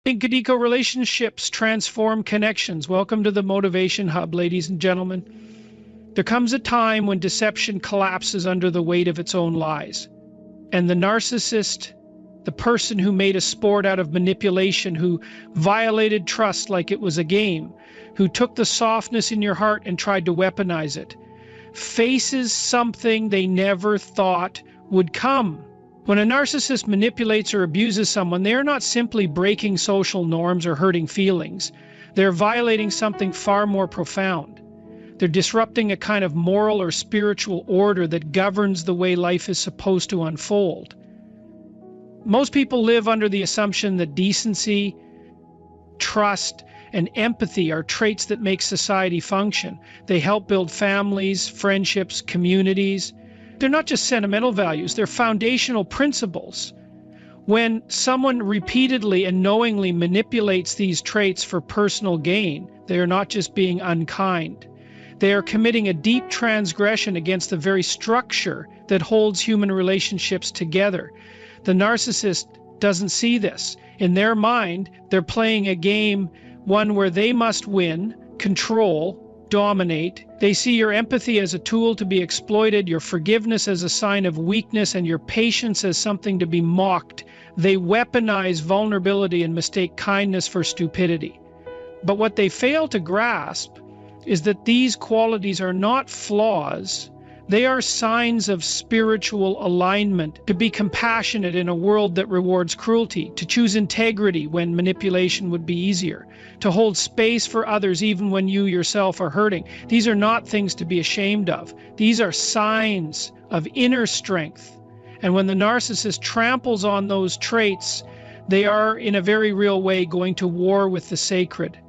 Eco relationships transform connections. Welcome to the Motivation Hub, ladies and gentlemen. There comes a time when deception collapses under the weight of its own lies. And the narcissist, the person who made a sport out of manipulation, who violated trust like it was a game, who took the softness in your heart and tried to weaponize it, faces something they never thought would come. When a narcissist manipulates or abuses someone, they are not simply breaking social norms or hurting feelings. They're violating something far more profound. They're disrupting a kind of moral or spiritual order that governs the way life is supposed to unfold. Most people live under the assumption that decency, trust, and empathy are traits that make society function. They help build families, friendships, communities. They're not just sentimental values, they're foundational principles. When someone repeatedly and knowingly manipulates these traits for personal gain, they are not just being unkind. They are committing a deep transgression against the very structure that holds human relationships together. The narcissist doesn't see this. In their mind, they're playing a game, one where they must win, control, dominate. They see your empathy as a tool to be exploited, your forgiveness as a sign of weakness, and your patience as something to be mocked. They weaponize vulnerability and mistake kindness for stupidity. But what they fail to grasp is that these qualities are not flaws. They are signs of spiritual alignment, to be compassionate in a world that rewards cruelty, to choose integrity when manipulation would be easier, to hold space for others even when you yourself are hurting. These are not things to be ashamed of. These are signs of inner strength. And when the narcissist tramples on those traits, they are in a very real way going to war with the sacred.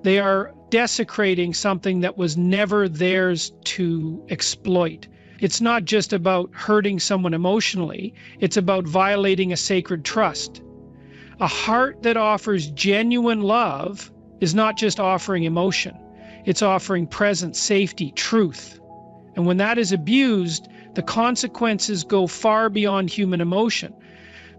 They are desecrating something that was never theirs to exploit. It's not just about hurting someone emotionally, it's about violating a sacred trust. A heart that offers genuine love is not just offering emotion, it's offering presence, safety, truth. And when that is abused, the consequences go far beyond human emotion.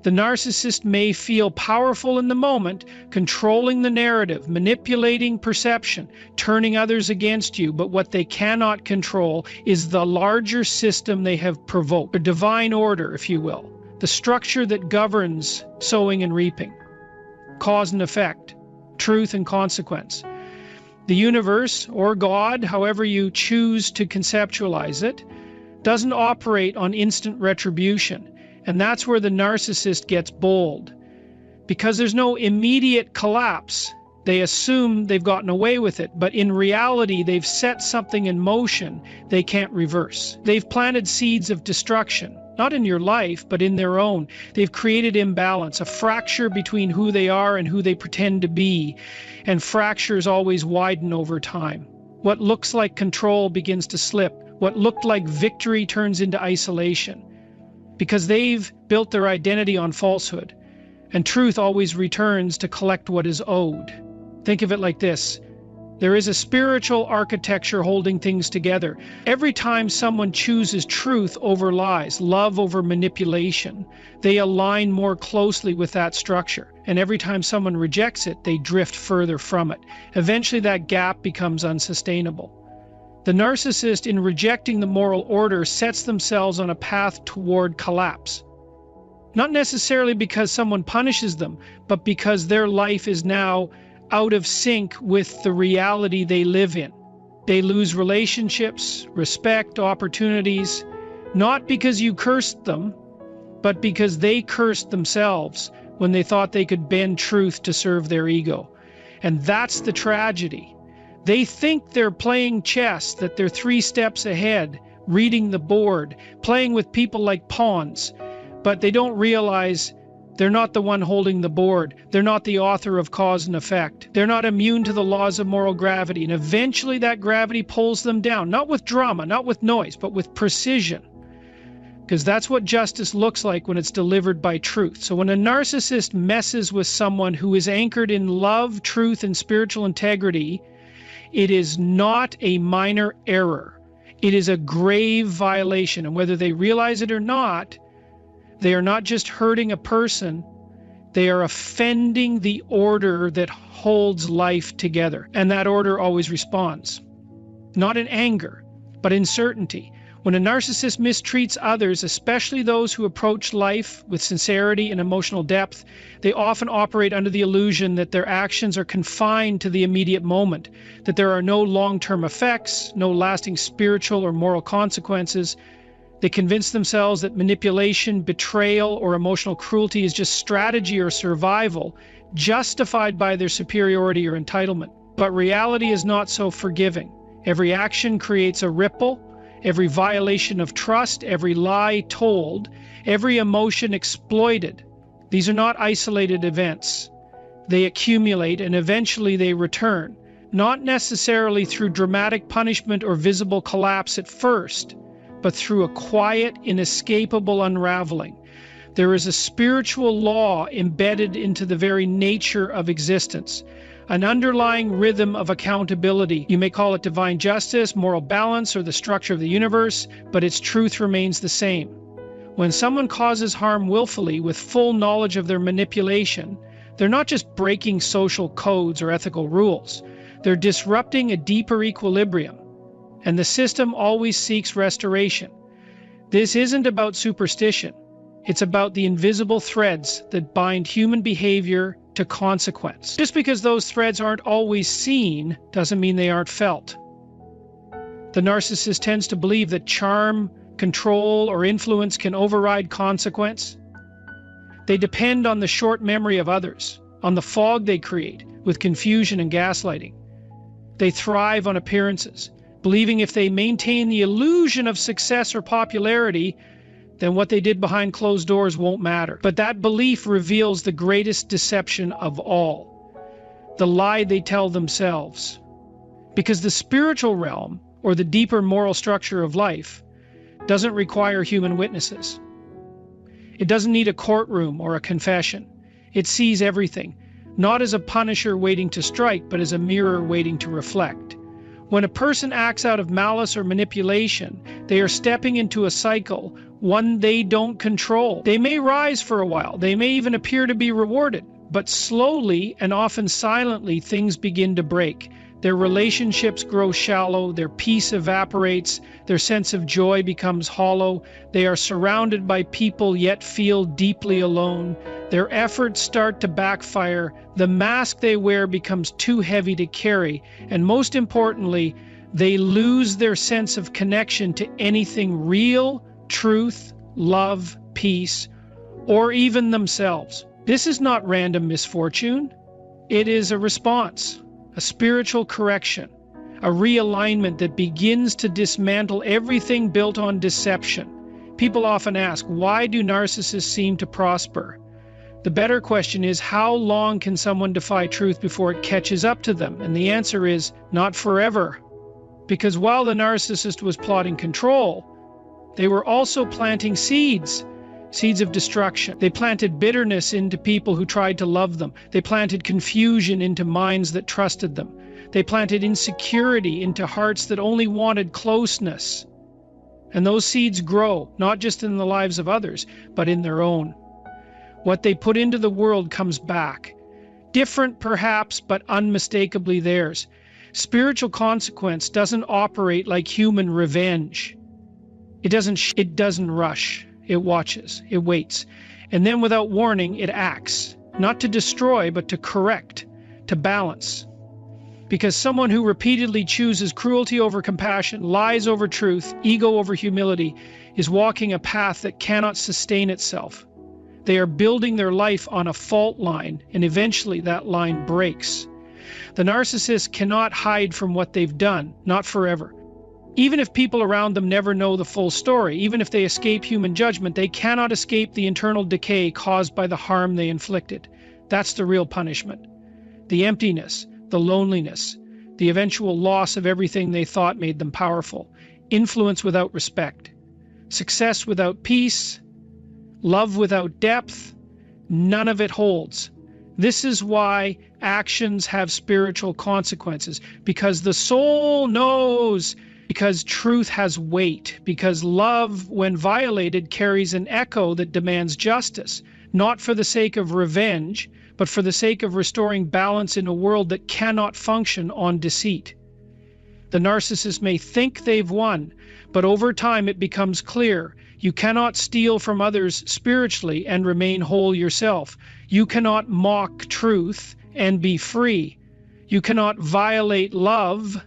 The narcissist may feel powerful in the moment, controlling the narrative, manipulating perception, turning others against you, but what they cannot control is the larger system they have provoked, a divine order, if you will, the structure that governs sowing and reaping, cause and effect, truth and consequence. The universe, or God, however you choose to conceptualize it, doesn't operate on instant retribution. And that's where the narcissist gets bold. Because there's no immediate collapse, they assume they've gotten away with it, but in reality, they've set something in motion they can't reverse. They've planted seeds of destruction, not in your life, but in their own. They've created imbalance, a fracture between who they are and who they pretend to be, and fractures always widen over time. What looks like control begins to slip. What looked like victory turns into isolation. Because they've built their identity on falsehood, and truth always returns to collect what is owed. Think of it like this. There is a spiritual architecture holding things together. Every time someone chooses truth over lies, love over manipulation, they align more closely with that structure. And every time someone rejects it, they drift further from it. Eventually that gap becomes unsustainable. The narcissist, in rejecting the moral order, sets themselves on a path toward collapse. Not necessarily because someone punishes them, but because their life is now out of sync with the reality they live in. They lose relationships, respect, opportunities, not because you cursed them, but because they cursed themselves when they thought they could bend truth to serve their ego. And that's the tragedy. They think they're playing chess, that they're 3 steps ahead, reading the board, playing with people like pawns, but they don't realize they're not the one holding the board. They're not the author of cause and effect. They're not immune to the laws of moral gravity, and eventually that gravity pulls them down, not with drama, not with noise, but with precision. Because that's what justice looks like when it's delivered by truth. So when a narcissist messes with someone who is anchored in love, truth, and spiritual integrity, it is not a minor error. It is a grave violation. And whether they realize it or not, they are not just hurting a person, They are offending the order that holds life together, and that order always responds. Not in anger, but in certainty. When a narcissist mistreats others, especially those who approach life with sincerity and emotional depth, they often operate under the illusion that their actions are confined to the immediate moment, that there are no long-term effects, no lasting spiritual or moral consequences. They convince themselves that manipulation, betrayal, or emotional cruelty is just strategy or survival, justified by their superiority or entitlement. But reality is not so forgiving. Every action creates a ripple. Every violation of trust, every lie told, every emotion exploited. These are not isolated events. They accumulate and eventually they return, not necessarily through dramatic punishment or visible collapse at first, but through a quiet, inescapable unraveling. There is a spiritual law embedded into the very nature of existence, an underlying rhythm of accountability. You may call it divine justice, moral balance, or the structure of the universe, but its truth remains the same. When someone causes harm willfully with full knowledge of their manipulation, they're not just breaking social codes or ethical rules. They're disrupting a deeper equilibrium, and the system always seeks restoration. This isn't about superstition. It's about the invisible threads that bind human behavior to consequence. Just because those threads aren't always seen doesn't mean they aren't felt. The narcissist tends to believe that charm, control, or influence can override consequence. They depend on the short memory of others, on the fog they create with confusion and gaslighting. They thrive on appearances, believing if they maintain the illusion of success or popularity, then what they did behind closed doors won't matter. But that belief reveals the greatest deception of all, the lie they tell themselves. Because the spiritual realm, or the deeper moral structure of life, doesn't require human witnesses. It doesn't need a courtroom or a confession. It sees everything, not as a punisher waiting to strike, but as a mirror waiting to reflect. When a person acts out of malice or manipulation, they are stepping into a cycle, one they don't control. They may rise for a while, they may even appear to be rewarded, but slowly and often silently things begin to break. Their relationships grow shallow, their peace evaporates, their sense of joy becomes hollow, they are surrounded by people yet feel deeply alone. Their efforts start to backfire, the mask they wear becomes too heavy to carry, and most importantly, they lose their sense of connection to anything real, truth, love, peace, or even themselves. This is not random misfortune. It is a response, a spiritual correction, a realignment that begins to dismantle everything built on deception. People often ask, why do narcissists seem to prosper? The better question is, how long can someone defy truth before it catches up to them? And the answer is, not forever. Because while the narcissist was plotting control, they were also planting seeds of destruction. They planted bitterness into people who tried to love them. They planted confusion into minds that trusted them. They planted insecurity into hearts that only wanted closeness. And those seeds grow, not just in the lives of others, but in their own. What they put into the world comes back. Different perhaps, but unmistakably theirs. Spiritual consequence doesn't operate like human revenge. It doesn't rush. It watches, it waits, and then without warning, it acts, not to destroy, but to correct, to balance. Because someone who repeatedly chooses cruelty over compassion, lies over truth, ego over humility, is walking a path that cannot sustain itself. They are building their life on a fault line, and eventually that line breaks. The narcissist cannot hide from what they've done, not forever. Even if people around them never know the full story, even if they escape human judgment, they cannot escape the internal decay caused by the harm they inflicted. That's the real punishment. The emptiness, the loneliness, the eventual loss of everything they thought made them powerful, influence without respect, success without peace, love without depth, none of it holds. This is why actions have spiritual consequences, because the soul knows. Because truth has weight, because love, when violated, carries an echo that demands justice, not for the sake of revenge, but for the sake of restoring balance in a world that cannot function on deceit. The narcissist may think they've won, but over time it becomes clear you cannot steal from others spiritually and remain whole yourself. You cannot mock truth and be free. You cannot violate love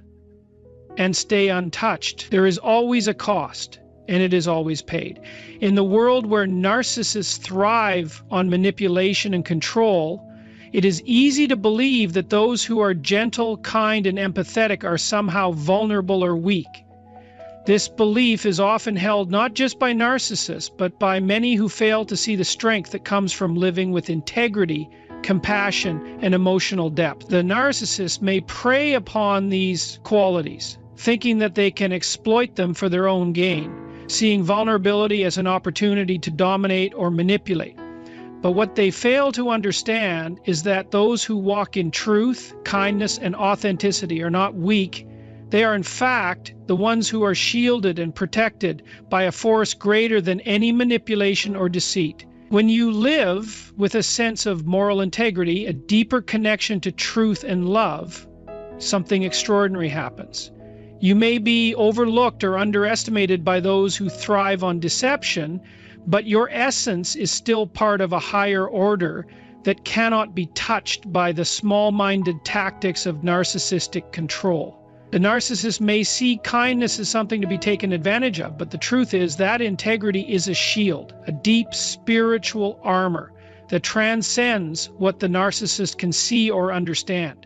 and stay untouched. There is always a cost, and it is always paid. In the world where narcissists thrive on manipulation and control, it is easy to believe that those who are gentle, kind, and empathetic are somehow vulnerable or weak. This belief is often held not just by narcissists, but by many who fail to see the strength that comes from living with integrity, compassion, and emotional depth. The narcissist may prey upon these qualities, thinking that they can exploit them for their own gain, seeing vulnerability as an opportunity to dominate or manipulate. But what they fail to understand is that those who walk in truth, kindness, and authenticity are not weak. They are, in fact, the ones who are shielded and protected by a force greater than any manipulation or deceit. When you live with a sense of moral integrity, a deeper connection to truth and love, something extraordinary happens. You may be overlooked or underestimated by those who thrive on deception, but your essence is still part of a higher order that cannot be touched by the small-minded tactics of narcissistic control. The narcissist may see kindness as something to be taken advantage of, but the truth is that integrity is a shield, a deep spiritual armor that transcends what the narcissist can see or understand.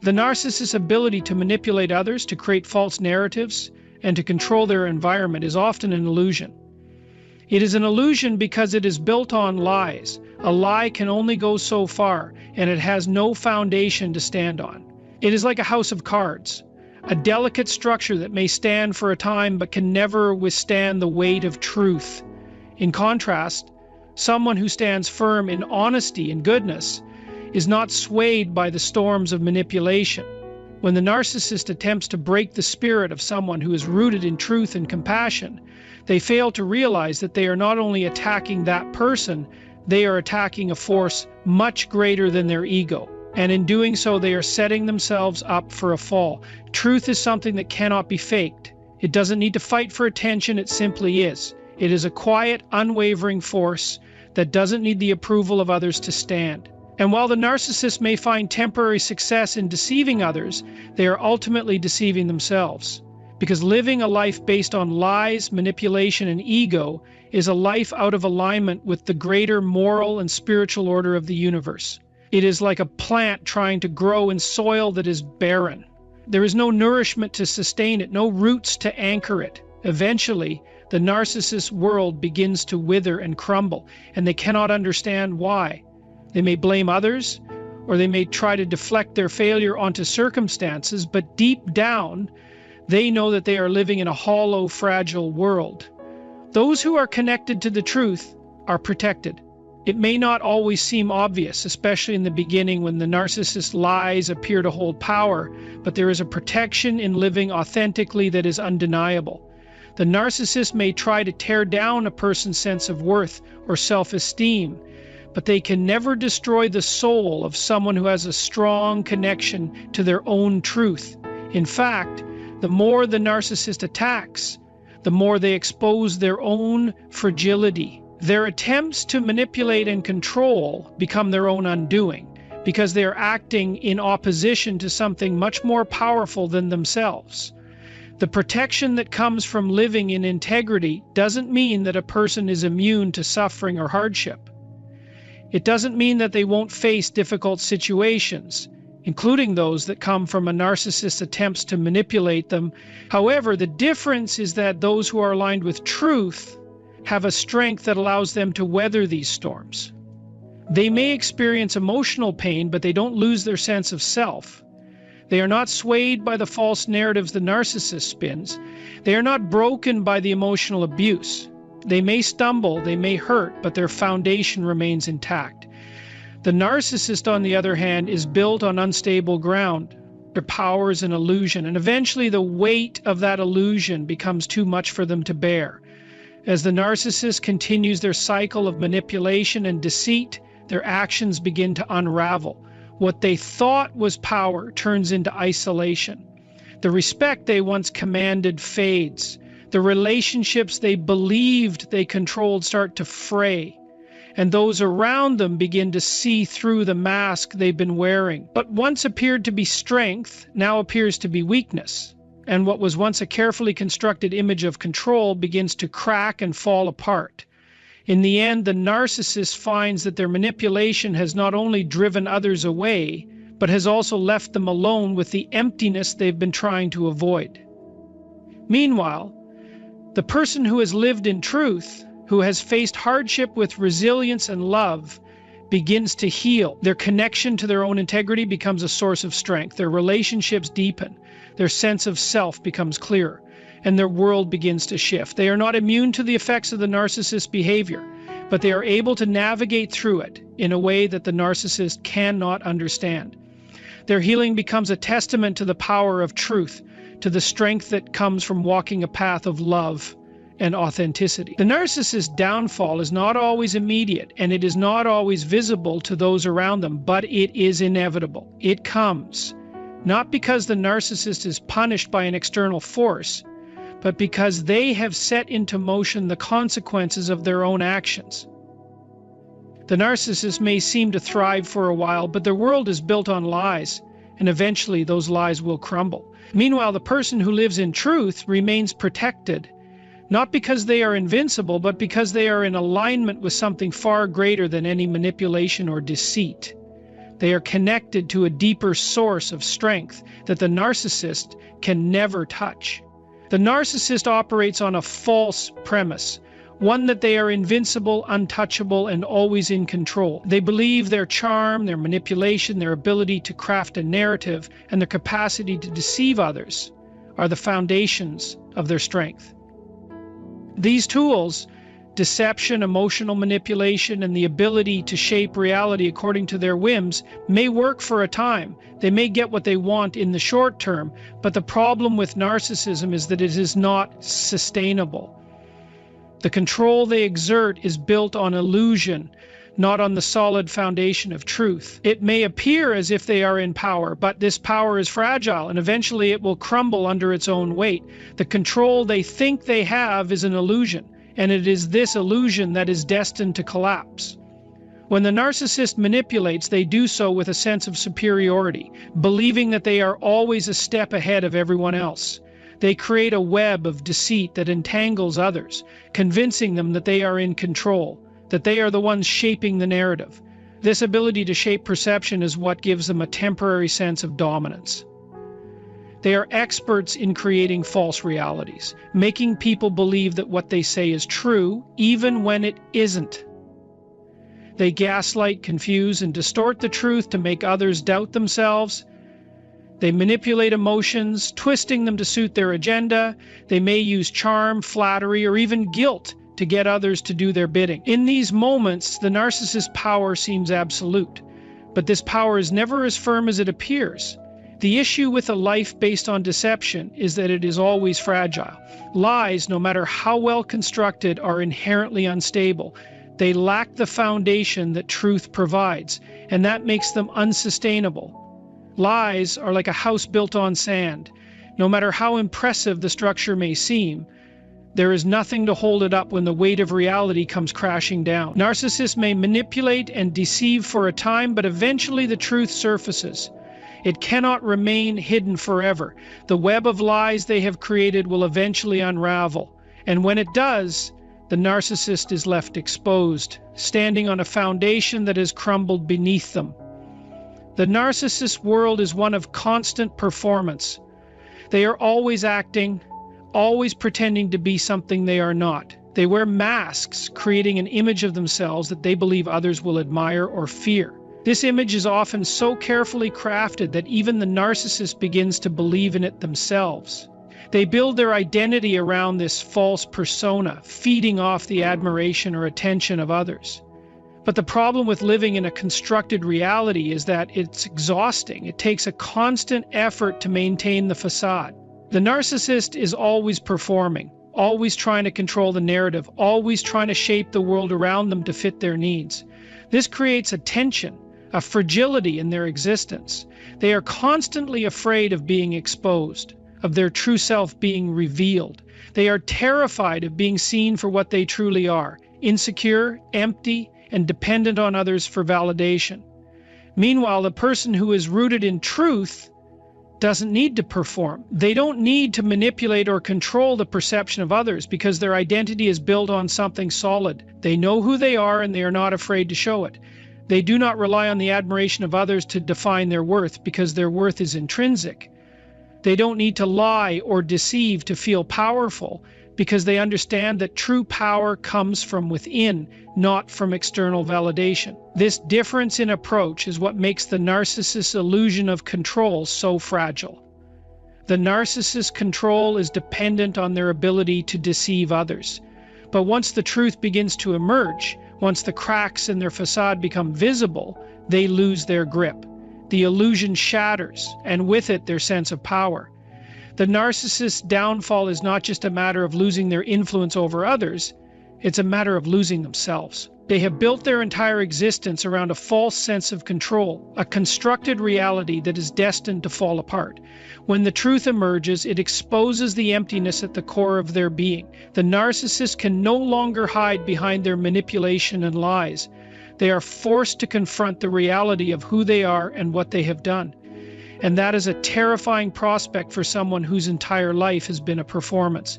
The narcissist's ability to manipulate others, to create false narratives, and to control their environment is often an illusion. It is an illusion because it is built on lies. A lie can only go so far, and it has no foundation to stand on. It is like a house of cards, a delicate structure that may stand for a time but can never withstand the weight of truth. In contrast, someone who stands firm in honesty and goodness is not swayed by the storms of manipulation. When the narcissist attempts to break the spirit of someone who is rooted in truth and compassion, they fail to realize that they are not only attacking that person, they are attacking a force much greater than their ego. And in doing so, they are setting themselves up for a fall. Truth is something that cannot be faked. It doesn't need to fight for attention, it simply is. It is a quiet, unwavering force that doesn't need the approval of others to stand. And while the narcissist may find temporary success in deceiving others, they are ultimately deceiving themselves. Because living a life based on lies, manipulation, and ego is a life out of alignment with the greater moral and spiritual order of the universe. It is like a plant trying to grow in soil that is barren. There is no nourishment to sustain it, no roots to anchor it. Eventually, the narcissist's world begins to wither and crumble, and they cannot understand why. They may blame others, or they may try to deflect their failure onto circumstances, but deep down, they know that they are living in a hollow, fragile world. Those who are connected to the truth are protected. It may not always seem obvious, especially in the beginning when the narcissist's lies appear to hold power, but there is a protection in living authentically that is undeniable. The narcissist may try to tear down a person's sense of worth or self-esteem, but they can never destroy the soul of someone who has a strong connection to their own truth. In fact, the more the narcissist attacks, the more they expose their own fragility. Their attempts to manipulate and control become their own undoing, because they are acting in opposition to something much more powerful than themselves. The protection that comes from living in integrity doesn't mean that a person is immune to suffering or hardship. It doesn't mean that they won't face difficult situations, including those that come from a narcissist's attempts to manipulate them. However, the difference is that those who are aligned with truth have a strength that allows them to weather these storms. They may experience emotional pain, but they don't lose their sense of self. They are not swayed by the false narratives the narcissist spins. They are not broken by the emotional abuse. They may stumble, they may hurt, but their foundation remains intact. The narcissist, on the other hand, is built on unstable ground. Their power is an illusion, and eventually the weight of that illusion becomes too much for them to bear. As the narcissist continues their cycle of manipulation and deceit, their actions begin to unravel. What they thought was power turns into isolation. The respect they once commanded fades. The relationships they believed they controlled start to fray. And those around them begin to see through the mask they've been wearing. What once appeared to be strength now appears to be weakness. And what was once a carefully constructed image of control begins to crack and fall apart. In the end, the narcissist finds that their manipulation has not only driven others away, but has also left them alone with the emptiness they've been trying to avoid. Meanwhile, the person who has lived in truth, who has faced hardship with resilience and love, begins to heal. Their connection to their own integrity becomes a source of strength. Their relationships deepen. Their sense of self becomes clearer, and their world begins to shift. They are not immune to the effects of the narcissist's behavior, but they are able to navigate through it in a way that the narcissist cannot understand. Their healing becomes a testament to the power of truth, to the strength that comes from walking a path of love and authenticity. The narcissist's downfall is not always immediate, and it is not always visible to those around them, but it is inevitable. It comes, not because the narcissist is punished by an external force, but because they have set into motion the consequences of their own actions. The narcissist may seem to thrive for a while, but their world is built on lies, and eventually those lies will crumble. Meanwhile, the person who lives in truth remains protected, not because they are invincible, but because they are in alignment with something far greater than any manipulation or deceit. They are connected to a deeper source of strength that the narcissist can never touch. The narcissist operates on a false premise, one that they are invincible, untouchable, and always in control. They believe their charm, their manipulation, their ability to craft a narrative, and their capacity to deceive others are the foundations of their strength. These tools, deception, emotional manipulation, and the ability to shape reality according to their whims, may work for a time. They may get what they want in the short term, but the problem with narcissism is that it is not sustainable. The control they exert is built on illusion, not on the solid foundation of truth. It may appear as if they are in power, but this power is fragile, and eventually it will crumble under its own weight. The control they think they have is an illusion, and it is this illusion that is destined to collapse. When the narcissist manipulates, they do so with a sense of superiority, believing that they are always a step ahead of everyone else. They create a web of deceit that entangles others, convincing them that they are in control, that they are the ones shaping the narrative. This ability to shape perception is what gives them a temporary sense of dominance. They are experts in creating false realities, making people believe that what they say is true, even when it isn't. They gaslight, confuse, and distort the truth to make others doubt themselves. They manipulate emotions, twisting them to suit their agenda. They may use charm, flattery, or even guilt to get others to do their bidding. In these moments, the narcissist's power seems absolute, but this power is never as firm as it appears. The issue with a life based on deception is that it is always fragile. Lies, no matter how well constructed, are inherently unstable. They lack the foundation that truth provides, and that makes them unsustainable. Lies are like a house built on sand. No matter how impressive the structure may seem, there is nothing to hold it up when the weight of reality comes crashing down. Narcissists may manipulate and deceive for a time, but eventually the truth surfaces. It cannot remain hidden forever. The web of lies they have created will eventually unravel. And when it does, the narcissist is left exposed, standing on a foundation that has crumbled beneath them. The narcissist's world is one of constant performance. They are always acting, always pretending to be something they are not. They wear masks, creating an image of themselves that they believe others will admire or fear. This image is often so carefully crafted that even the narcissist begins to believe in it themselves. They build their identity around this false persona, feeding off the admiration or attention of others. But the problem with living in a constructed reality is that it's exhausting. It takes a constant effort to maintain the facade. The narcissist is always performing, always trying to control the narrative, always trying to shape the world around them to fit their needs. This creates a tension, a fragility in their existence. They are constantly afraid of being exposed, of their true self being revealed. They are terrified of being seen for what they truly are, insecure, empty, and dependent on others for validation. Meanwhile, the person who is rooted in truth doesn't need to perform. They don't need to manipulate or control the perception of others because their identity is built on something solid. They know who they are and they are not afraid to show it. They do not rely on the admiration of others to define their worth because their worth is intrinsic. They don't need to lie or deceive to feel powerful because they understand that true power comes from within, not from external validation. This difference in approach is what makes the narcissist's illusion of control so fragile. The narcissist's control is dependent on their ability to deceive others. But once the truth begins to emerge, once the cracks in their facade become visible, they lose their grip. The illusion shatters, and with it their sense of power. The narcissist's downfall is not just a matter of losing their influence over others, it's a matter of losing themselves. They have built their entire existence around a false sense of control, a constructed reality that is destined to fall apart. When the truth emerges, it exposes the emptiness at the core of their being. The narcissist can no longer hide behind their manipulation and lies. They are forced to confront the reality of who they are and what they have done. And that is a terrifying prospect for someone whose entire life has been a performance.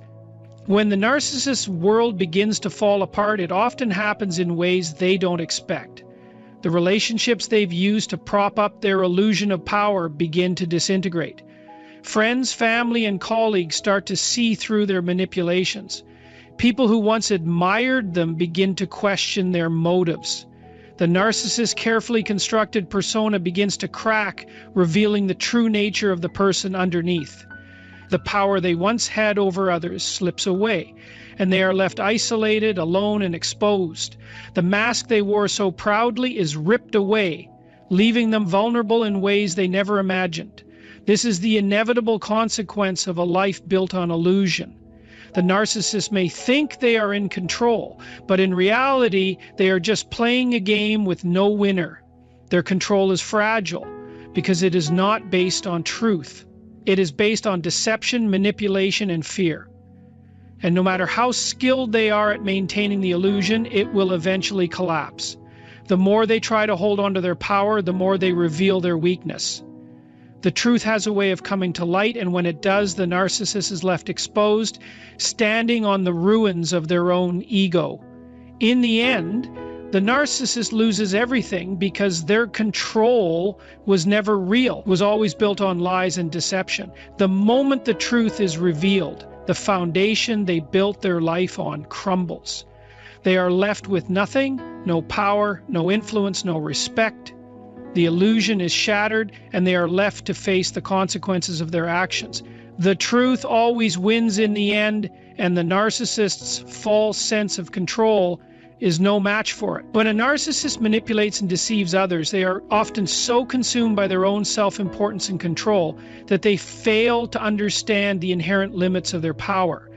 When the narcissist's world begins to fall apart, it often happens in ways they don't expect. The relationships they've used to prop up their illusion of power begin to disintegrate. Friends, family, and colleagues start to see through their manipulations. People who once admired them begin to question their motives. The narcissist's carefully constructed persona begins to crack, revealing the true nature of the person underneath. The power they once had over others slips away, and they are left isolated, alone, and exposed. The mask they wore so proudly is ripped away, leaving them vulnerable in ways they never imagined. This is the inevitable consequence of a life built on illusion. The narcissist may think they are in control, but in reality, they are just playing a game with no winner. Their control is fragile because it is not based on truth. It is based on deception, manipulation, and fear. And no matter how skilled they are at maintaining the illusion, it will eventually collapse. The more they try to hold on to their power, the more they reveal their weakness. The truth has a way of coming to light, and when it does, the narcissist is left exposed, standing on the ruins of their own ego. In the end, the narcissist loses everything because their control was never real, was always built on lies and deception. The moment the truth is revealed, the foundation they built their life on crumbles. They are left with nothing, no power, no influence, no respect. The illusion is shattered, and they are left to face the consequences of their actions. The truth always wins in the end, and the narcissist's false sense of control is no match for it. When a narcissist manipulates and deceives others, they are often so consumed by their own self-importance and control that they fail to understand the inherent limits of their power.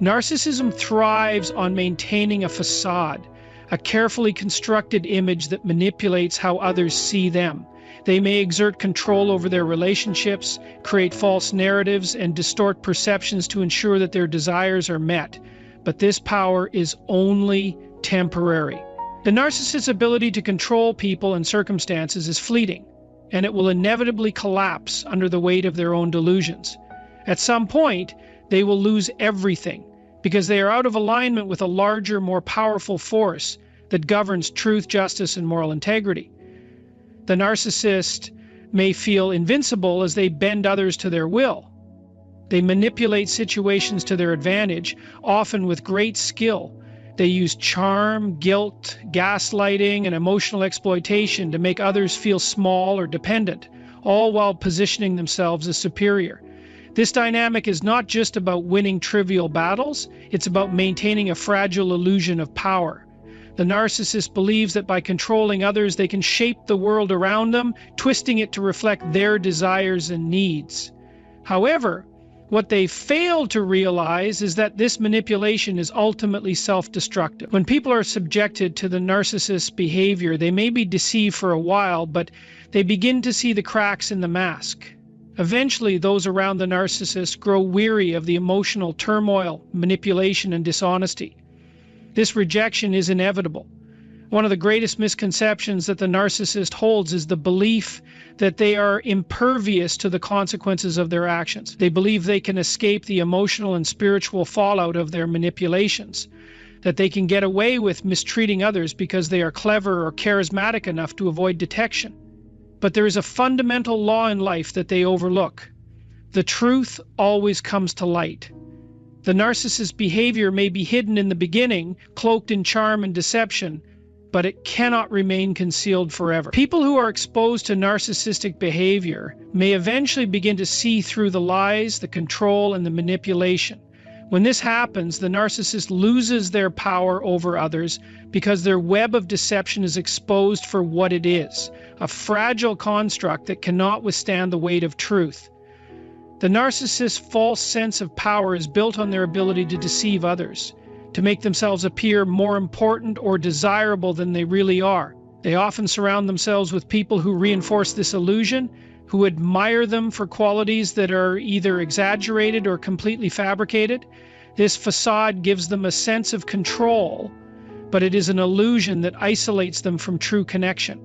Narcissism thrives on maintaining a facade, a carefully constructed image that manipulates how others see them. They may exert control over their relationships, create false narratives, and distort perceptions to ensure that their desires are met. But this power is only temporary. The narcissist's ability to control people and circumstances is fleeting, and it will inevitably collapse under the weight of their own delusions. At some point, they will lose everything because they are out of alignment with a larger, more powerful force that governs truth, justice, and moral integrity. The narcissist may feel invincible as they bend others to their will. They manipulate situations to their advantage, often with great skill. They use charm, guilt, gaslighting, and emotional exploitation to make others feel small or dependent, all while positioning themselves as superior. This dynamic is not just about winning trivial battles, it's about maintaining a fragile illusion of power. The narcissist believes that by controlling others, they can shape the world around them, twisting it to reflect their desires and needs. However, What they fail to realize is that this manipulation is ultimately self-destructive. When people are subjected to the narcissist's behavior, they may be deceived for a while, but they begin to see the cracks in the mask. Eventually, those around the narcissist grow weary of the emotional turmoil, manipulation, and dishonesty. This rejection is inevitable. One of the greatest misconceptions that the narcissist holds is the belief that they are impervious to the consequences of their actions. They believe they can escape the emotional and spiritual fallout of their manipulations, that they can get away with mistreating others because they are clever or charismatic enough to avoid detection. But there is a fundamental law in life that they overlook. The truth always comes to light. The narcissist's behavior may be hidden in the beginning, cloaked in charm and deception, but it cannot remain concealed forever. People who are exposed to narcissistic behavior may eventually begin to see through the lies, the control, and the manipulation. When this happens, the narcissist loses their power over others because their web of deception is exposed for what it is, a fragile construct that cannot withstand the weight of truth. The narcissist's false sense of power is built on their ability to deceive others, to make themselves appear more important or desirable than they really are. They often surround themselves with people who reinforce this illusion, who admire them for qualities that are either exaggerated or completely fabricated. This facade gives them a sense of control, but it is an illusion that isolates them from true connection.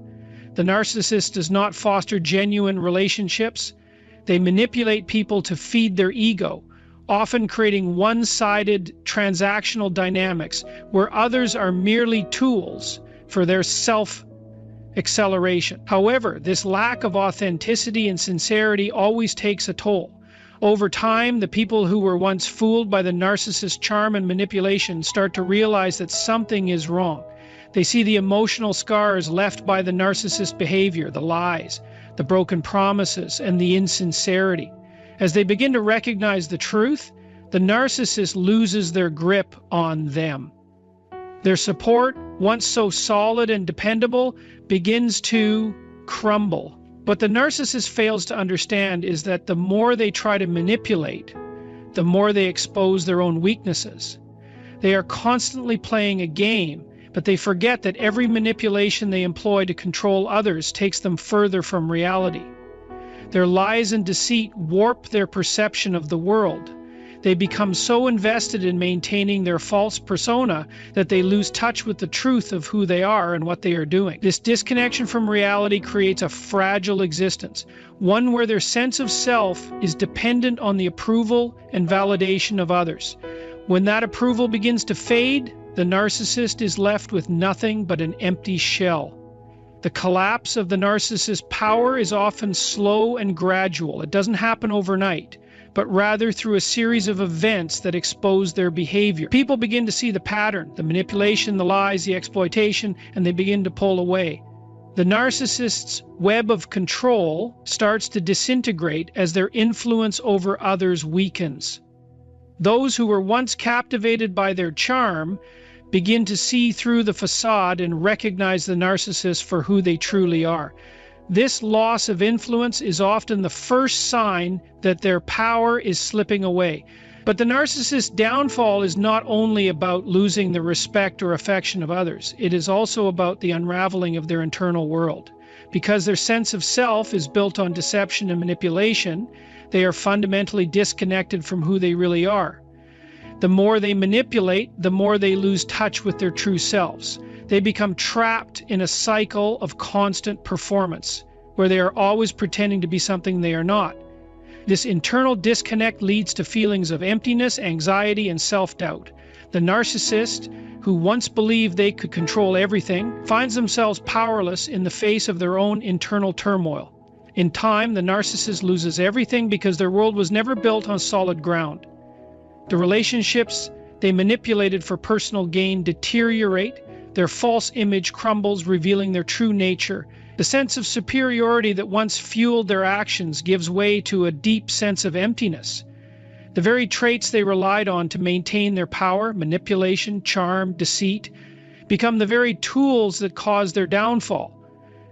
The narcissist does not foster genuine relationships. They manipulate people to feed their ego, often creating one-sided transactional dynamics where others are merely tools for their self-acceleration. However, this lack of authenticity and sincerity always takes a toll. Over time, the people who were once fooled by the narcissist's charm and manipulation start to realize that something is wrong. They see the emotional scars left by the narcissist's behavior, the lies, the broken promises, and the insincerity. As they begin to recognize the truth, the narcissist loses their grip on them. Their support, once so solid and dependable, begins to crumble. What the narcissist fails to understand is that the more they try to manipulate, the more they expose their own weaknesses. They are constantly playing a game, but they forget that every manipulation they employ to control others takes them further from reality. Their lies and deceit warp their perception of the world. They become so invested in maintaining their false persona that they lose touch with the truth of who they are and what they are doing. This disconnection from reality creates a fragile existence, one where their sense of self is dependent on the approval and validation of others. When that approval begins to fade, the narcissist is left with nothing but an empty shell. The collapse of the narcissist's power is often slow and gradual. It doesn't happen overnight, but rather through a series of events that expose their behavior. People begin to see the pattern, the manipulation, the lies, the exploitation, and they begin to pull away. The narcissist's web of control starts to disintegrate as their influence over others weakens. Those who were once captivated by their charm begin to see through the facade and recognize the narcissist for who they truly are. This loss of influence is often the first sign that their power is slipping away. But the narcissist's downfall is not only about losing the respect or affection of others. It is also about the unraveling of their internal world. Because their sense of self is built on deception and manipulation, they are fundamentally disconnected from who they really are. The more they manipulate, the more they lose touch with their true selves. They become trapped in a cycle of constant performance, where they are always pretending to be something they are not. This internal disconnect leads to feelings of emptiness, anxiety, and self-doubt. The narcissist, who once believed they could control everything, finds themselves powerless in the face of their own internal turmoil. In time, the narcissist loses everything because their world was never built on solid ground. The relationships they manipulated for personal gain deteriorate, their false image crumbles, revealing their true nature. The sense of superiority that once fueled their actions gives way to a deep sense of emptiness. The very traits they relied on to maintain their power, manipulation, charm, deceit, become the very tools that cause their downfall.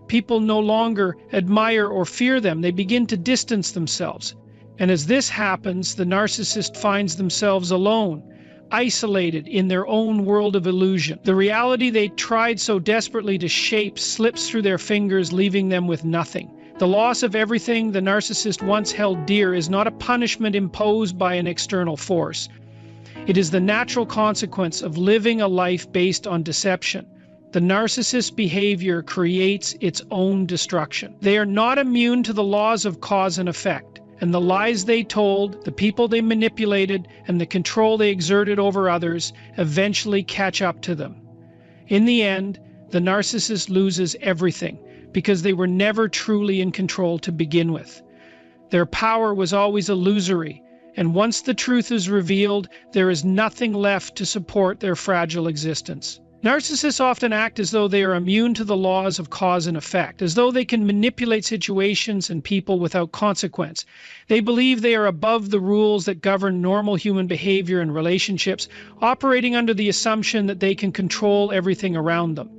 People no longer admire or fear them. They begin to distance themselves. And as this happens, the narcissist finds themselves alone, isolated in their own world of illusion. The reality they tried so desperately to shape slips through their fingers, leaving them with nothing. The loss of everything the narcissist once held dear is not a punishment imposed by an external force. It is the natural consequence of living a life based on deception. The narcissist's behavior creates its own destruction. They are not immune to the laws of cause and effect, and the lies they told, the people they manipulated, and the control they exerted over others eventually catch up to them. In the end, the narcissist loses everything because they were never truly in control to begin with. Their power was always illusory, and once the truth is revealed, there is nothing left to support their fragile existence. Narcissists often act as though they are immune to the laws of cause and effect, as though they can manipulate situations and people without consequence. They believe they are above the rules that govern normal human behavior and relationships, operating under the assumption that they can control everything around them.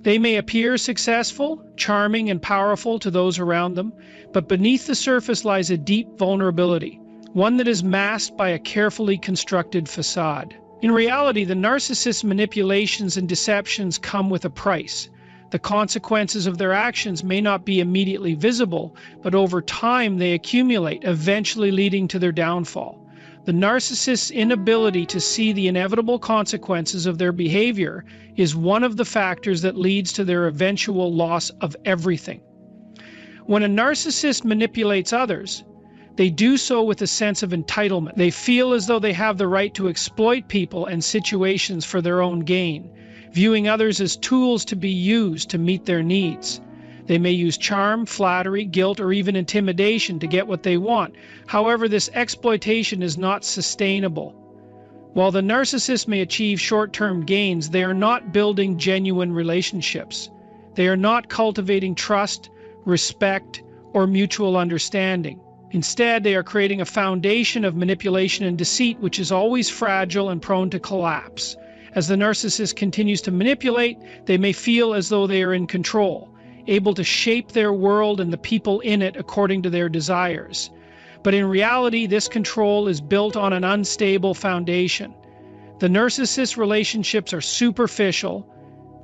They may appear successful, charming, and powerful to those around them, but beneath the surface lies a deep vulnerability, one that is masked by a carefully constructed facade. In reality, the narcissist's manipulations and deceptions come with a price. The consequences of their actions may not be immediately visible, but over time they accumulate, eventually leading to their downfall. The narcissist's inability to see the inevitable consequences of their behavior is one of the factors that leads to their eventual loss of everything. When a narcissist manipulates others, they do so with a sense of entitlement. They feel as though they have the right to exploit people and situations for their own gain, viewing others as tools to be used to meet their needs. They may use charm, flattery, guilt, or even intimidation to get what they want. However, this exploitation is not sustainable. While the narcissist may achieve short-term gains, they are not building genuine relationships. They are not cultivating trust, respect, or mutual understanding. Instead, they are creating a foundation of manipulation and deceit, which is always fragile and prone to collapse. As the narcissist continues to manipulate, they may feel as though they are in control, able to shape their world and the people in it according to their desires. But in reality, this control is built on an unstable foundation. The narcissist's relationships are superficial,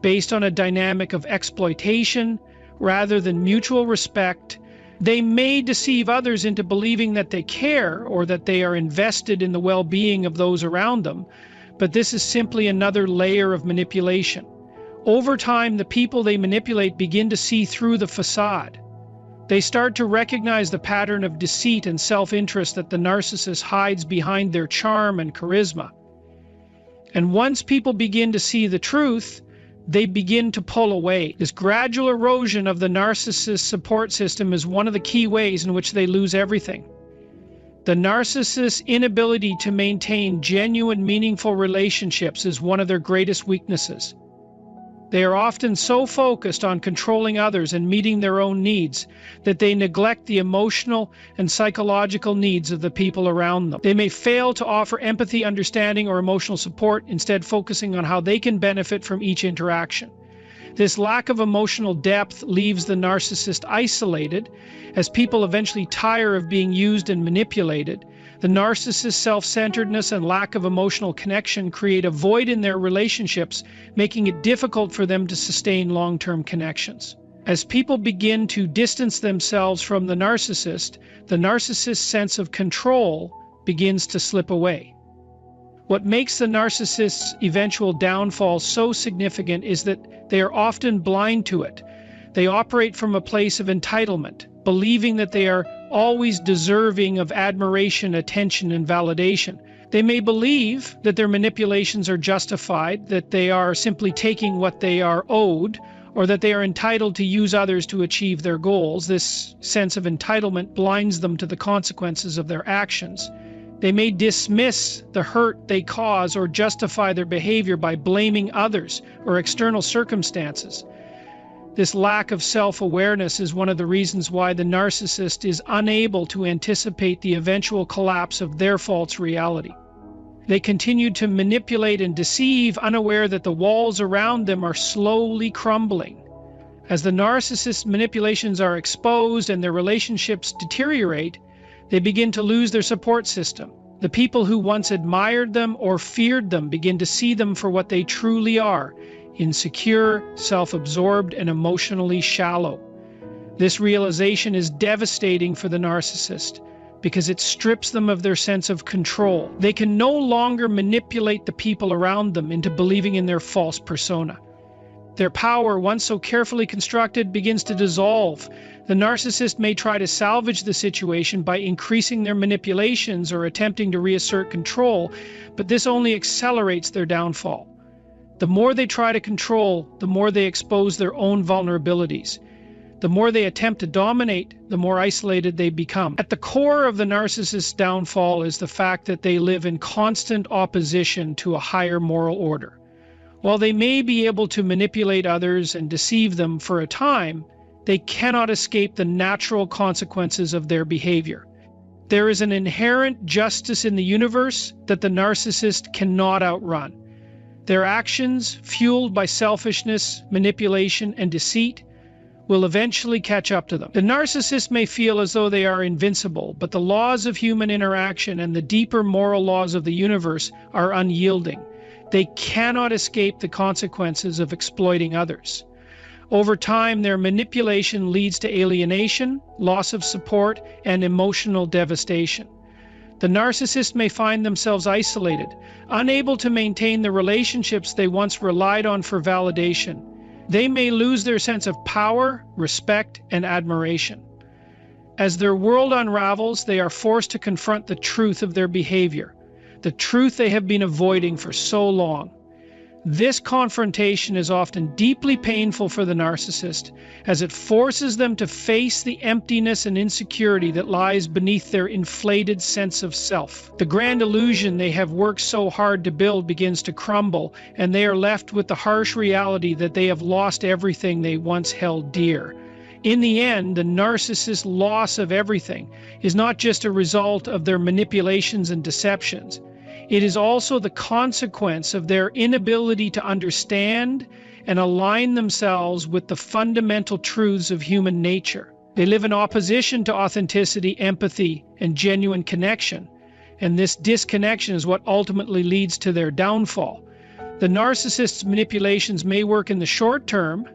based on a dynamic of exploitation rather than mutual respect. They may deceive others into believing that they care or that they are invested in the well-being of those around them, but this is simply another layer of manipulation. Over time, the people they manipulate begin to see through the facade. They start to recognize the pattern of deceit and self-interest that the narcissist hides behind their charm and charisma. And once people begin to see the truth, they begin to pull away. This gradual erosion of the narcissist's support system is one of the key ways in which they lose everything. The narcissist's inability to maintain genuine, meaningful relationships is one of their greatest weaknesses. They are often so focused on controlling others and meeting their own needs that they neglect the emotional and psychological needs of the people around them. They may fail to offer empathy, understanding, or emotional support, instead focusing on how they can benefit from each interaction. This lack of emotional depth leaves the narcissist isolated. As people eventually tire of being used and manipulated, the narcissist's self-centeredness and lack of emotional connection create a void in their relationships, making it difficult for them to sustain long-term connections. As people begin to distance themselves from the narcissist's sense of control begins to slip away. What makes the narcissist's eventual downfall so significant is that they are often blind to it. They operate from a place of entitlement, believing that they are always deserving of admiration, attention, and validation. They may believe that their manipulations are justified, that they are simply taking what they are owed, or that they are entitled to use others to achieve their goals. This sense of entitlement blinds them to the consequences of their actions. They may dismiss the hurt they cause or justify their behavior by blaming others or external circumstances. This lack of self-awareness is one of the reasons why the narcissist is unable to anticipate the eventual collapse of their false reality. They continue to manipulate and deceive, unaware that the walls around them are slowly crumbling. As the narcissist's manipulations are exposed and their relationships deteriorate, They begin to lose their support system. The people who once admired them or feared them begin to see them for what they truly are: insecure, self-absorbed, and emotionally shallow. This realization is devastating for the narcissist because it strips them of their sense of control. They can no longer manipulate the people around them into believing in their false persona. Their power, once so carefully constructed, begins to dissolve. The narcissist may try to salvage the situation by increasing their manipulations or attempting to reassert control, but this only accelerates their downfall. The more they try to control, the more they expose their own vulnerabilities. The more they attempt to dominate, the more isolated they become. At the core of the narcissist's downfall is the fact that they live in constant opposition to a higher moral order. While they may be able to manipulate others and deceive them for a time, they cannot escape the natural consequences of their behavior. There is an inherent justice in the universe that the narcissist cannot outrun. Their actions, fueled by selfishness, manipulation, and deceit, will eventually catch up to them. The narcissist may feel as though they are invincible, but the laws of human interaction and the deeper moral laws of the universe are unyielding. They cannot escape the consequences of exploiting others. Over time, their manipulation leads to alienation, loss of support, and emotional devastation. The narcissist may find themselves isolated, unable to maintain the relationships they once relied on for validation. They may lose their sense of power, respect, and admiration. As their world unravels, they are forced to confront the truth of their behavior, the truth they have been avoiding for so long. This confrontation is often deeply painful for the narcissist, as it forces them to face the emptiness and insecurity that lies beneath their inflated sense of self. The grand illusion they have worked so hard to build begins to crumble, and they are left with the harsh reality that they have lost everything they once held dear. In the end, the narcissist's loss of everything is not just a result of their manipulations and deceptions. It is also the consequence of their inability to understand and align themselves with the fundamental truths of human nature. They live in opposition to authenticity, empathy, and genuine connection, and this disconnection is what ultimately leads to their downfall. The narcissist's manipulations may work in the short term,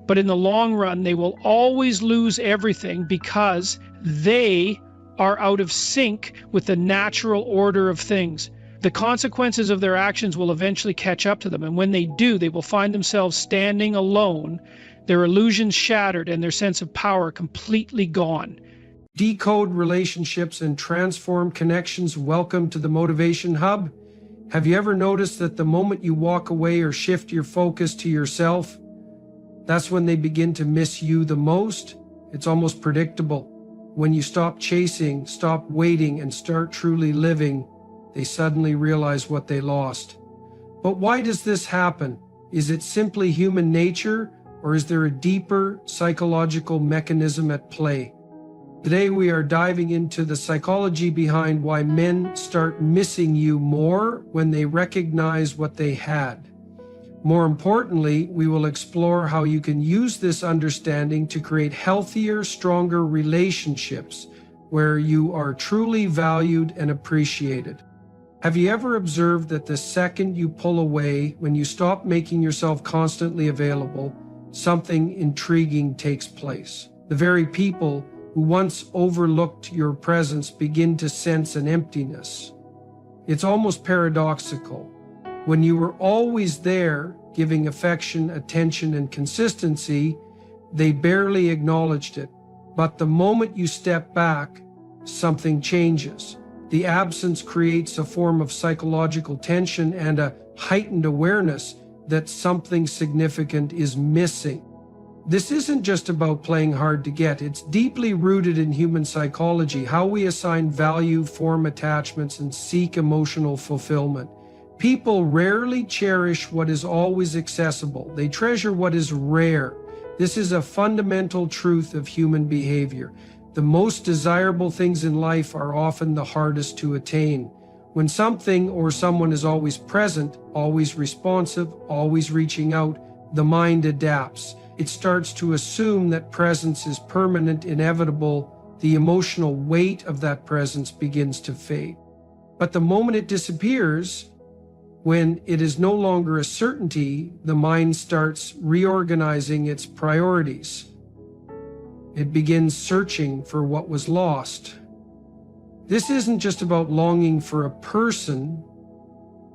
but in the long run, they will always lose everything because they are out of sync with the natural order of things. The consequences of their actions will eventually catch up to them, and when they do, they will find themselves standing alone, their illusions shattered, and their sense of power completely gone. Decode relationships and transform connections. Welcome to the Motivation Hub. Have you ever noticed that the moment you walk away or shift your focus to yourself, that's when they begin to miss you the most? It's almost predictable. When you stop chasing, stop waiting, and start truly living, they suddenly realize what they lost. But why does this happen? Is it simply human nature, or is there a deeper psychological mechanism at play? Today we are diving into the psychology behind why men start missing you more when they recognize what they had. More importantly, we will explore how you can use this understanding to create healthier, stronger relationships where you are truly valued and appreciated. Have you ever observed that the second you pull away, when you stop making yourself constantly available, something intriguing takes place? The very people who once overlooked your presence begin to sense an emptiness. It's almost paradoxical. When you were always there, giving affection, attention, and consistency, they barely acknowledged it. But the moment you step back, something changes. The absence creates a form of psychological tension and a heightened awareness that something significant is missing. This isn't just about playing hard to get. It's deeply rooted in human psychology, how we assign value, form attachments, and seek emotional fulfillment. People rarely cherish what is always accessible. They treasure what is rare. This is a fundamental truth of human behavior. The most desirable things in life are often the hardest to attain. When something or someone is always present, always responsive, always reaching out, the mind adapts. It starts to assume that presence is permanent, inevitable, the emotional weight of that presence begins to fade. But the moment it disappears, when it is no longer a certainty, the mind starts reorganizing its priorities. It begins searching for what was lost. This isn't just about longing for a person.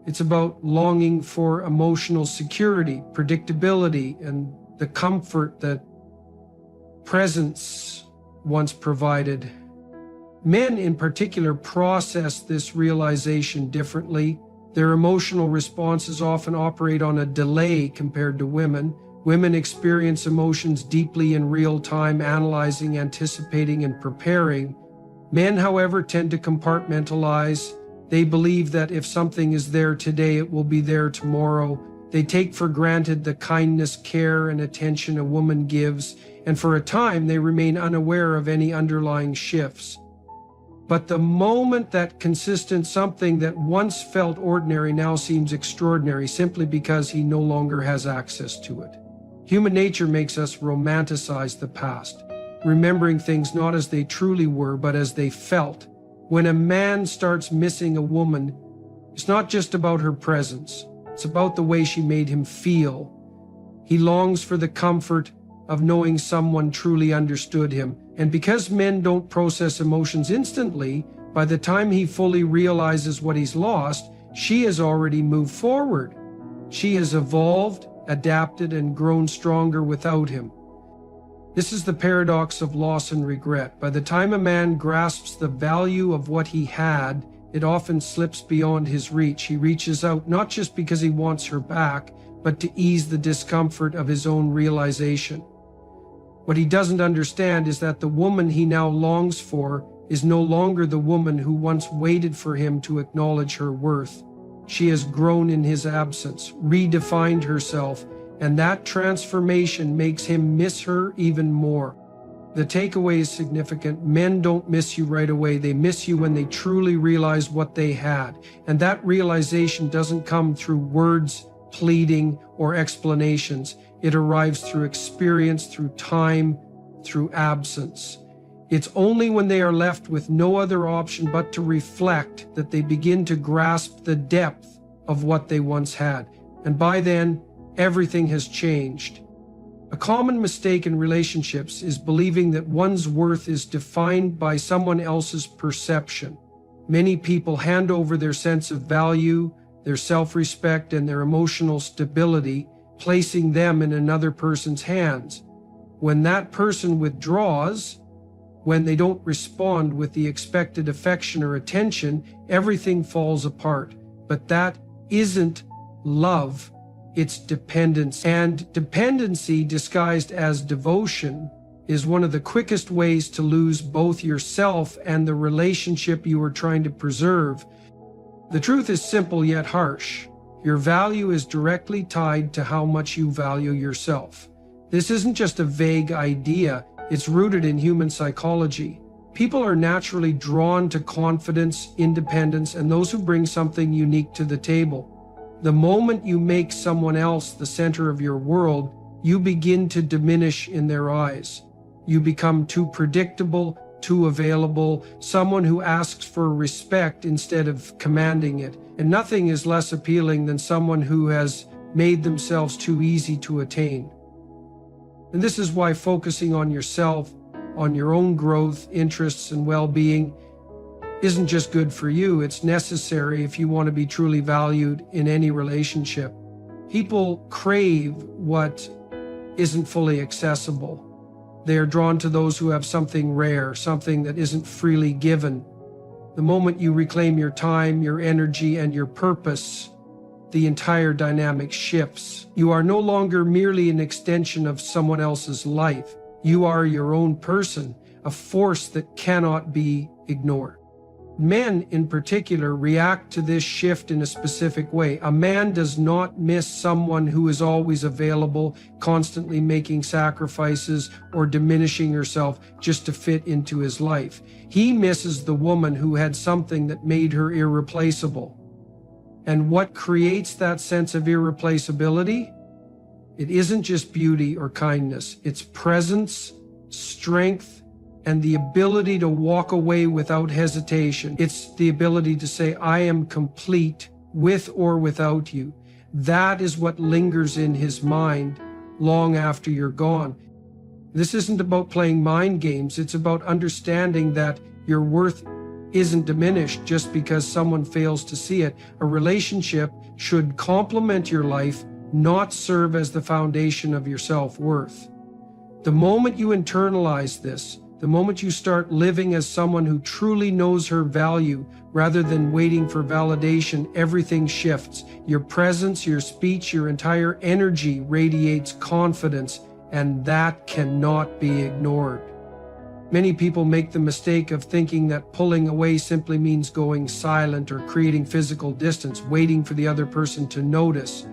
It's about longing for emotional security, predictability, and the comfort that presence once provided. Men in particular process this realization differently. Their emotional responses often operate on a delay compared to women. Women experience emotions deeply in real time, analyzing, anticipating, and preparing. Men, however, tend to compartmentalize. They believe that if something is there today, it will be there tomorrow. They take for granted the kindness, care, and attention a woman gives, and for a time they remain unaware of any underlying shifts. But the moment that consistent something that once felt ordinary now seems extraordinary simply because he no longer has access to it. Human nature makes us romanticize the past, remembering things not as they truly were, but as they felt. When a man starts missing a woman, it's not just about her presence. It's about the way she made him feel. He longs for the comfort of knowing someone truly understood him. And because men don't process emotions instantly, by the time he fully realizes what he's lost, she has already moved forward. She has evolved, adapted, and grown stronger without him. This is the paradox of loss and regret. By the time a man grasps the value of what he had, it often slips beyond his reach. He reaches out not just because he wants her back, but to ease the discomfort of his own realization. What he doesn't understand is that the woman he now longs for is no longer the woman who once waited for him to acknowledge her worth. She has grown in his absence, redefined herself, and that transformation makes him miss her even more. The takeaway is significant. Men don't miss you right away. They miss you when they truly realize what they had. And that realization doesn't come through words, pleading, or explanations. It arrives through experience, through time, through absence. It's only when they are left with no other option but to reflect that they begin to grasp the depth of what they once had. And by then, everything has changed. A common mistake in relationships is believing that one's worth is defined by someone else's perception. Many people hand over their sense of value, their self-respect, and their emotional stability, placing them in another person's hands. When that person withdraws, when they don't respond with the expected affection or attention, everything falls apart. But that isn't love, it's dependence. And dependency disguised as devotion is one of the quickest ways to lose both yourself and the relationship you are trying to preserve. The truth is simple yet harsh. Your value is directly tied to how much you value yourself. This isn't just a vague idea, it's rooted in human psychology. People are naturally drawn to confidence, independence, and those who bring something unique to the table. The moment you make someone else the center of your world, you begin to diminish in their eyes. You become too predictable, too available, someone who asks for respect instead of commanding it. And nothing is less appealing than someone who has made themselves too easy to attain. And this is why focusing on yourself, on your own growth, interests, and well-being isn't just good for you, it's necessary if you want to be truly valued in any relationship. People crave what isn't fully accessible. They are drawn to those who have something rare, something that isn't freely given. The moment you reclaim your time, your energy, and your purpose, the entire dynamic shifts. You are no longer merely an extension of someone else's life. You are your own person, a force that cannot be ignored. Men, in particular, react to this shift in a specific way. A man does not miss someone who is always available, constantly making sacrifices, or diminishing herself just to fit into his life. He misses the woman who had something that made her irreplaceable. And what creates that sense of irreplaceability? It isn't just beauty or kindness. It's presence, strength, and the ability to walk away without hesitation. It's the ability to say, I am complete with or without you. That is what lingers in his mind long after you're gone. This isn't about playing mind games. It's about understanding that your worth isn't diminished just because someone fails to see it. A relationship should complement your life, not serve as the foundation of your self-worth. The moment you internalize this, the moment you start living as someone who truly knows her value rather than waiting for validation, everything shifts. Your presence, your speech, your entire energy radiates confidence, and that cannot be ignored. Many people make the mistake of thinking that pulling away simply means going silent or creating physical distance, waiting for the other person to notice.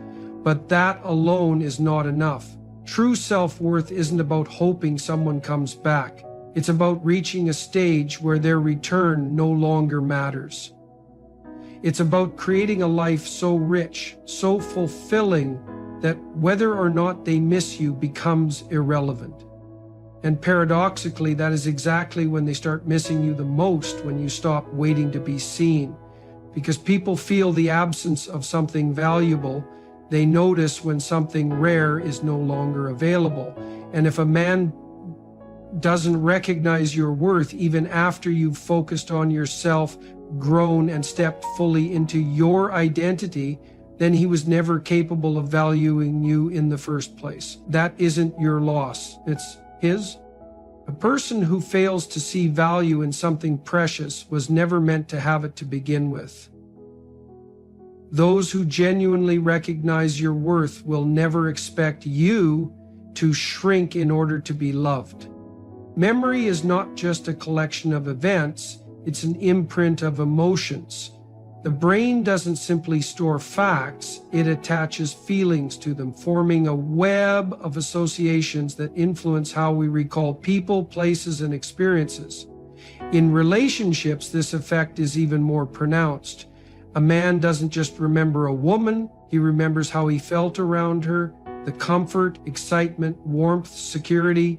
But that alone is not enough. True self-worth isn't about hoping someone comes back. It's about reaching a stage where their return no longer matters. It's about creating a life so rich, so fulfilling, that whether or not they miss you becomes irrelevant. And paradoxically, that is exactly when they start missing you the most, when you stop waiting to be seen. Because people feel the absence of something valuable, they notice when something rare is no longer available. And if a man doesn't recognize your worth even after you've focused on yourself, grown, and stepped fully into your identity, then he was never capable of valuing you in the first place. That isn't your loss, it's his. A person who fails to see value in something precious was never meant to have it to begin with. Those who genuinely recognize your worth will never expect you to shrink in order to be loved. Memory is not just a collection of events, it's an imprint of emotions. The brain doesn't simply store facts, it attaches feelings to them, forming a web of associations that influence how we recall people, places, and experiences. In relationships, this effect is even more pronounced. A man doesn't just remember a woman, he remembers how he felt around her, the comfort, excitement, warmth, security,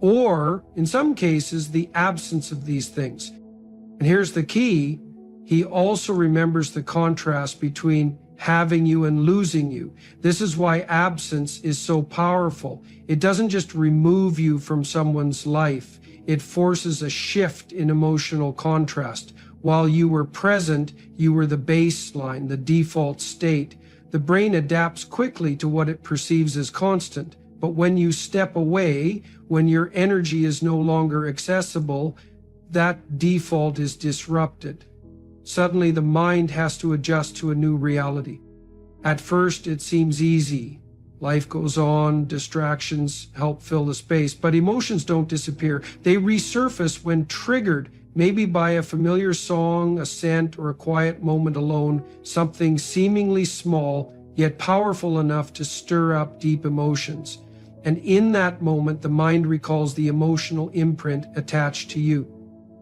or, in some cases, the absence of these things. And here's the key. He also remembers the contrast between having you and losing you. This is why absence is so powerful. It doesn't just remove you from someone's life. It forces a shift in emotional contrast. While you were present, you were the baseline, the default state. The brain adapts quickly to what it perceives as constant. But when you step away, when your energy is no longer accessible, that default is disrupted. Suddenly, the mind has to adjust to a new reality. At first, it seems easy. Life goes on, distractions help fill the space, but emotions don't disappear. They resurface when triggered, maybe by a familiar song, a scent, or a quiet moment alone, something seemingly small, yet powerful enough to stir up deep emotions. And in that moment, the mind recalls the emotional imprint attached to you.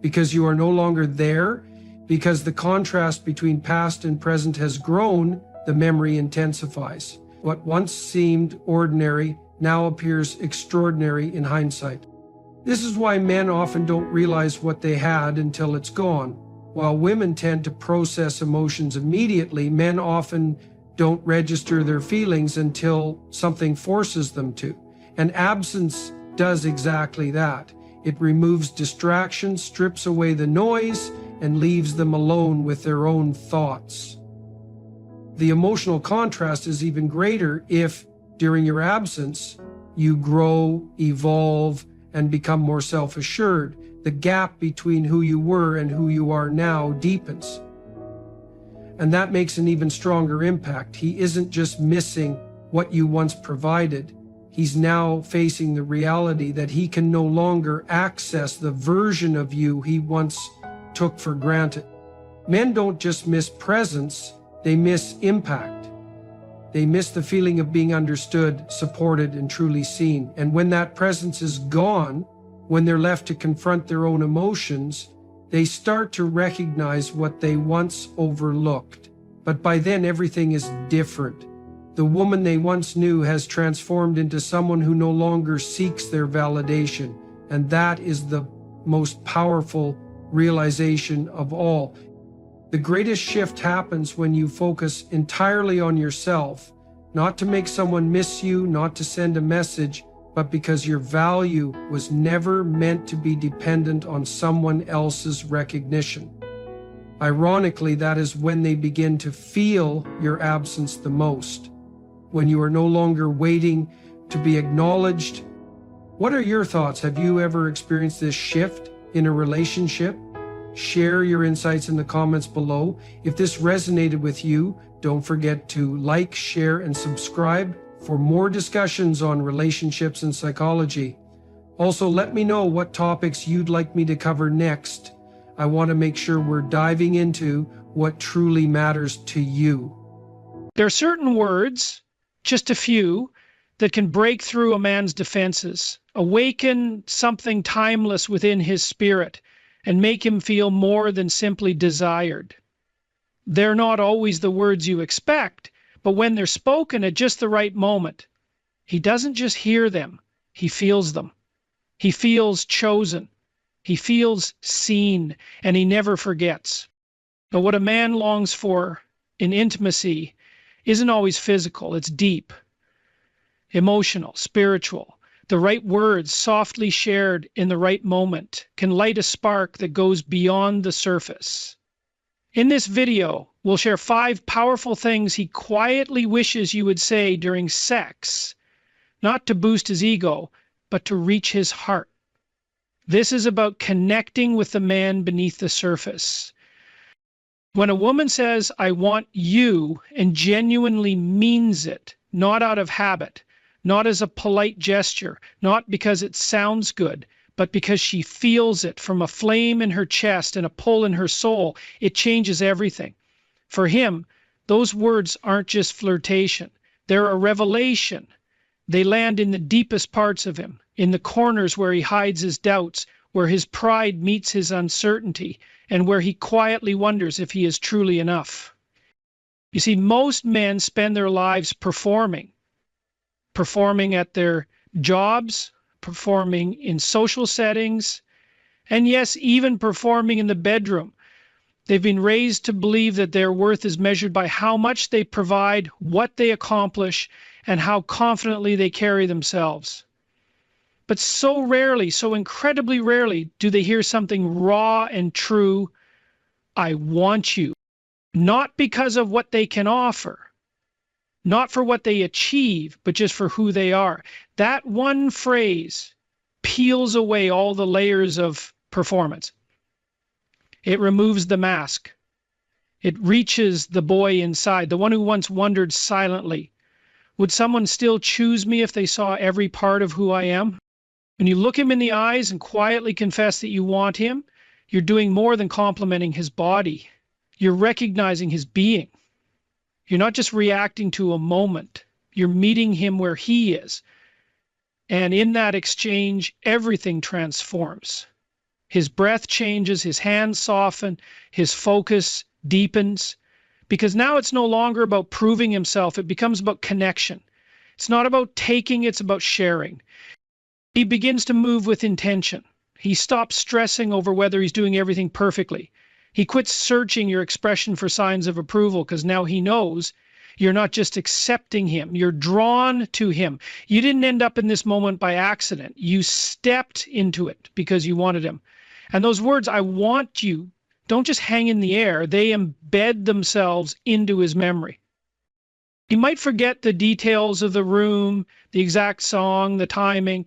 Because you are no longer there, because the contrast between past and present has grown, the memory intensifies. What once seemed ordinary now appears extraordinary in hindsight. This is why men often don't realize what they had until it's gone. While women tend to process emotions immediately, men often don't register their feelings until something forces them to. And absence does exactly that. It removes distractions, strips away the noise, and leaves them alone with their own thoughts. The emotional contrast is even greater if, during your absence, you grow, evolve, and become more self-assured. The gap between who you were and who you are now deepens. And that makes an even stronger impact. He isn't just missing what you once provided. He's now facing the reality that he can no longer access the version of you he once took for granted. Men don't just miss presence, they miss impact. They miss the feeling of being understood, supported, and truly seen. And when that presence is gone, when they're left to confront their own emotions, they start to recognize what they once overlooked. But by then, everything is different. The woman they once knew has transformed into someone who no longer seeks their validation. And that is the most powerful realization of all. The greatest shift happens when you focus entirely on yourself, not to make someone miss you, not to send a message, but because your value was never meant to be dependent on someone else's recognition. Ironically, that is when they begin to feel your absence the most, when you are no longer waiting to be acknowledged. What are your thoughts? Have you ever experienced this shift in a relationship? Share your insights in the comments below. If this resonated with you, don't forget to like, share, and subscribe for more discussions on relationships and psychology. Also, let me know what topics you'd like me to cover next. I want to make sure we're diving into what truly matters to you. There are certain words, just a few, that can break through a man's defenses, awaken something timeless within his spirit, and make him feel more than simply desired. They're not always the words you expect, but when they're spoken at just the right moment, he doesn't just hear them, he feels them. He feels chosen. He feels seen, and he never forgets. But what a man longs for in intimacy isn't always physical, it's deep, emotional, spiritual. The right words, softly shared in the right moment, can light a spark that goes beyond the surface. In this video, we'll share 5 powerful things he quietly wishes you would say during sex, not to boost his ego, but to reach his heart. This is about connecting with the man beneath the surface. When a woman says, "I want you," and genuinely means it, not out of habit, not as a polite gesture, not because it sounds good, but because she feels it from a flame in her chest and a pull in her soul, it changes everything. For him, those words aren't just flirtation. They're a revelation. They land in the deepest parts of him, in the corners where he hides his doubts, where his pride meets his uncertainty, and where he quietly wonders if he is truly enough. You see, most men spend their lives performing at their jobs, performing in social settings, and yes, even performing in the bedroom. They've been raised to believe that their worth is measured by how much they provide, what they accomplish, and how confidently they carry themselves. But so rarely, so incredibly rarely, do they hear something raw and true, "I want you," not because of what they can offer, not for what they achieve, but just for who they are. That one phrase peels away all the layers of performance. It removes the mask. It reaches the boy inside, the one who once wondered silently, would someone still choose me if they saw every part of who I am? When you look him in the eyes and quietly confess that you want him, you're doing more than complimenting his body. You're recognizing his being. You're not just reacting to a moment. You're meeting him where he is. And in that exchange, everything transforms. His breath changes, his hands soften, his focus deepens. Because now it's no longer about proving himself, it becomes about connection. It's not about taking, it's about sharing. He begins to move with intention. He stops stressing over whether he's doing everything perfectly. He quits searching your expression for signs of approval because now he knows you're not just accepting him, you're drawn to him. You didn't end up in this moment by accident. You stepped into it because you wanted him. And those words, "I want you," don't just hang in the air, they embed themselves into his memory. He might forget the details of the room, the exact song, the timing,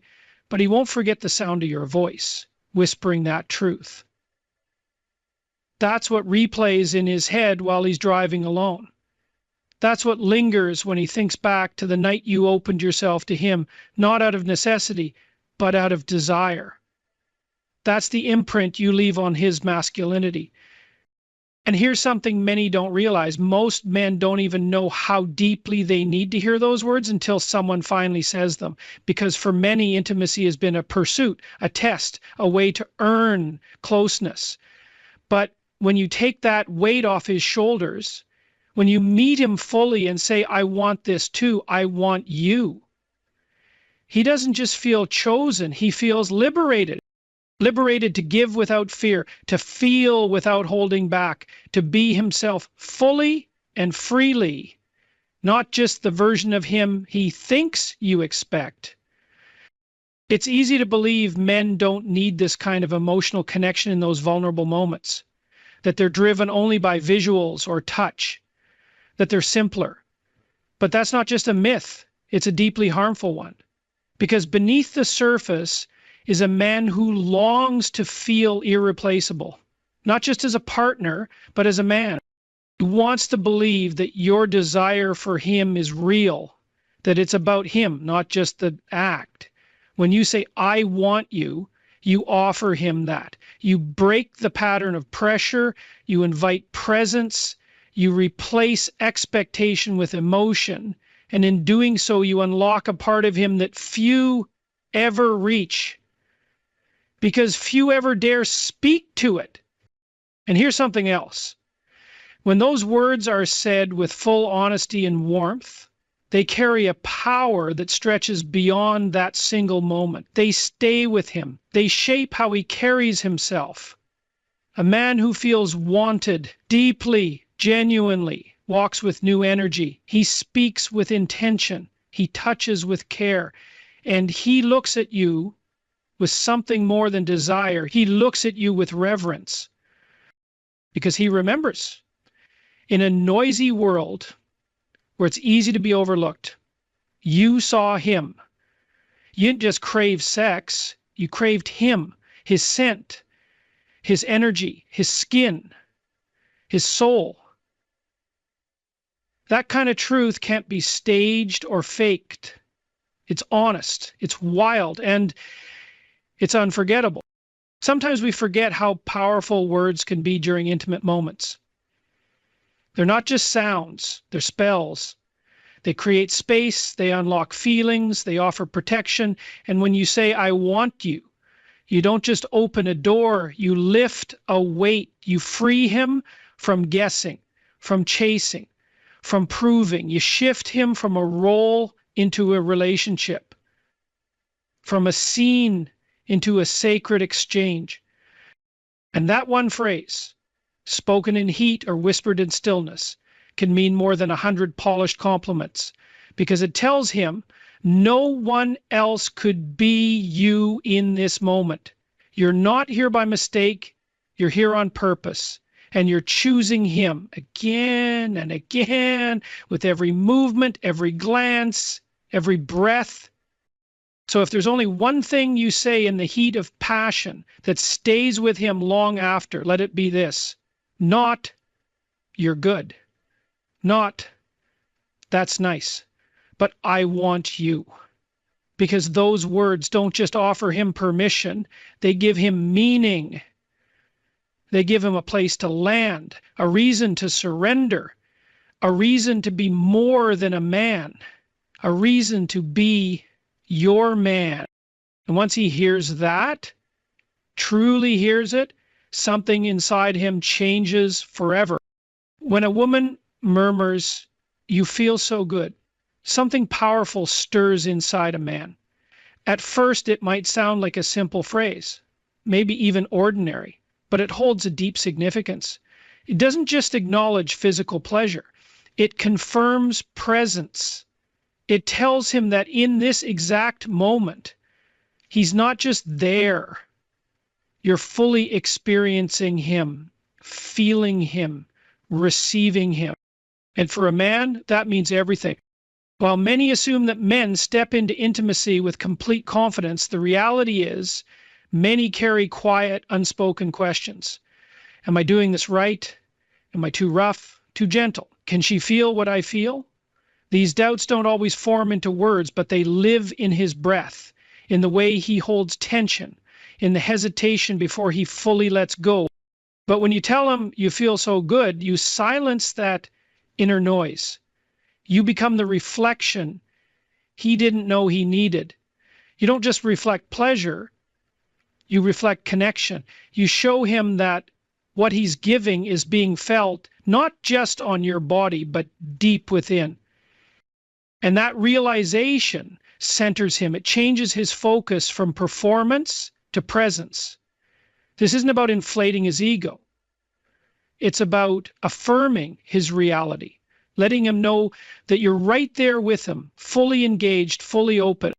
but he won't forget the sound of your voice, whispering that truth. That's what replays in his head while he's driving alone. That's what lingers when he thinks back to the night you opened yourself to him, not out of necessity, but out of desire. That's the imprint you leave on his masculinity. And here's something many don't realize. Most men don't even know how deeply they need to hear those words until someone finally says them. Because for many, intimacy has been a pursuit, a test, a way to earn closeness. But when you take that weight off his shoulders, when you meet him fully and say, "I want this too, I want you," he doesn't just feel chosen, he feels liberated. liberated to give without fear, to feel without holding back, to be himself fully and freely, not just the version of him he thinks you expect. It's easy to believe men don't need this kind of emotional connection in those vulnerable moments, that they're driven only by visuals or touch, that they're simpler. But that's not just a myth, it's a deeply harmful one. Because beneath the surface is a man who longs to feel irreplaceable, not just as a partner, but as a man. He wants to believe that your desire for him is real, that it's about him, not just the act. When you say, I want you, you offer him that. You break the pattern of pressure, you invite presence, you replace expectation with emotion, and in doing so, you unlock a part of him that few ever reach, because few ever dare speak to it. And here's something else. When those words are said with full honesty and warmth, they carry a power that stretches beyond that single moment. They stay with him. They shape how he carries himself. A man who feels wanted deeply, genuinely, walks with new energy. He speaks with intention. He touches with care. And he looks at you with something more than desire. He looks at you with reverence. Because he remembers. In a noisy world where it's easy to be overlooked, you saw him. You didn't just crave sex, you craved him, his scent, his energy, his skin, his soul. That kind of truth can't be staged or faked. It's honest, it's wild, and it's unforgettable. Sometimes we forget how powerful words can be during intimate moments. They're not just sounds, they're spells. They create space, they unlock feelings, they offer protection. And when you say, I want you, you don't just open a door, you lift a weight. You free him from guessing, from chasing, from proving. You shift him from a role into a relationship, from a scene into a sacred exchange. And that one phrase, spoken in heat or whispered in stillness, can mean more than 100 polished compliments, because it tells him no one else could be you in this moment. You're not here by mistake, you're here on purpose, and you're choosing him again and again with every movement, every glance, every breath. So if there's only one thing you say in the heat of passion that stays with him long after, let it be this. Not, you're good. Not, that's nice. But I want you. Because those words don't just offer him permission, they give him meaning. They give him a place to land, a reason to surrender, a reason to be more than a man, a reason to be your man. And once he hears that, truly hears it, something inside him changes forever. When a woman murmurs, you feel so good, something powerful stirs inside a man. At first, it might sound like a simple phrase, maybe even ordinary, but it holds a deep significance. It doesn't just acknowledge physical pleasure. It confirms presence. It tells him that in this exact moment, he's not just there. You're fully experiencing him, feeling him, receiving him. And for a man, that means everything. While many assume that men step into intimacy with complete confidence, the reality is many carry quiet, unspoken questions. Am I doing this right? Am I too rough, too gentle? Can she feel what I feel? These doubts don't always form into words, but they live in his breath, in the way he holds tension, in the hesitation before he fully lets go. But when you tell him you feel so good, you silence that inner noise. You become the reflection he didn't know he needed. You don't just reflect pleasure, you reflect connection. You show him that what he's giving is being felt not just on your body, but deep within. And that realization centers him. It changes his focus from performance to presence. This isn't about inflating his ego. It's about affirming his reality, letting him know that you're right there with him, fully engaged, fully open.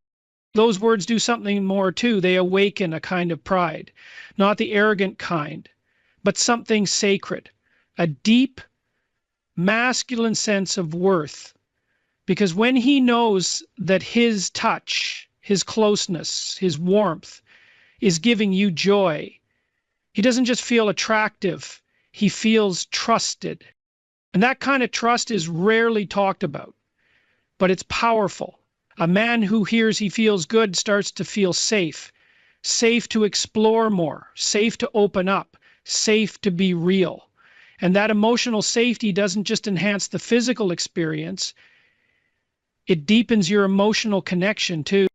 Those words do something more too. They awaken a kind of pride, not the arrogant kind, but something sacred, a deep masculine sense of worth. Because when he knows that his touch, his closeness, his warmth is giving you joy, he doesn't just feel attractive, he feels trusted. And that kind of trust is rarely talked about, but it's powerful. A man who hears he feels good starts to feel safe, safe to explore more, safe to open up, safe to be real. And that emotional safety doesn't just enhance the physical experience, it deepens your emotional connection too.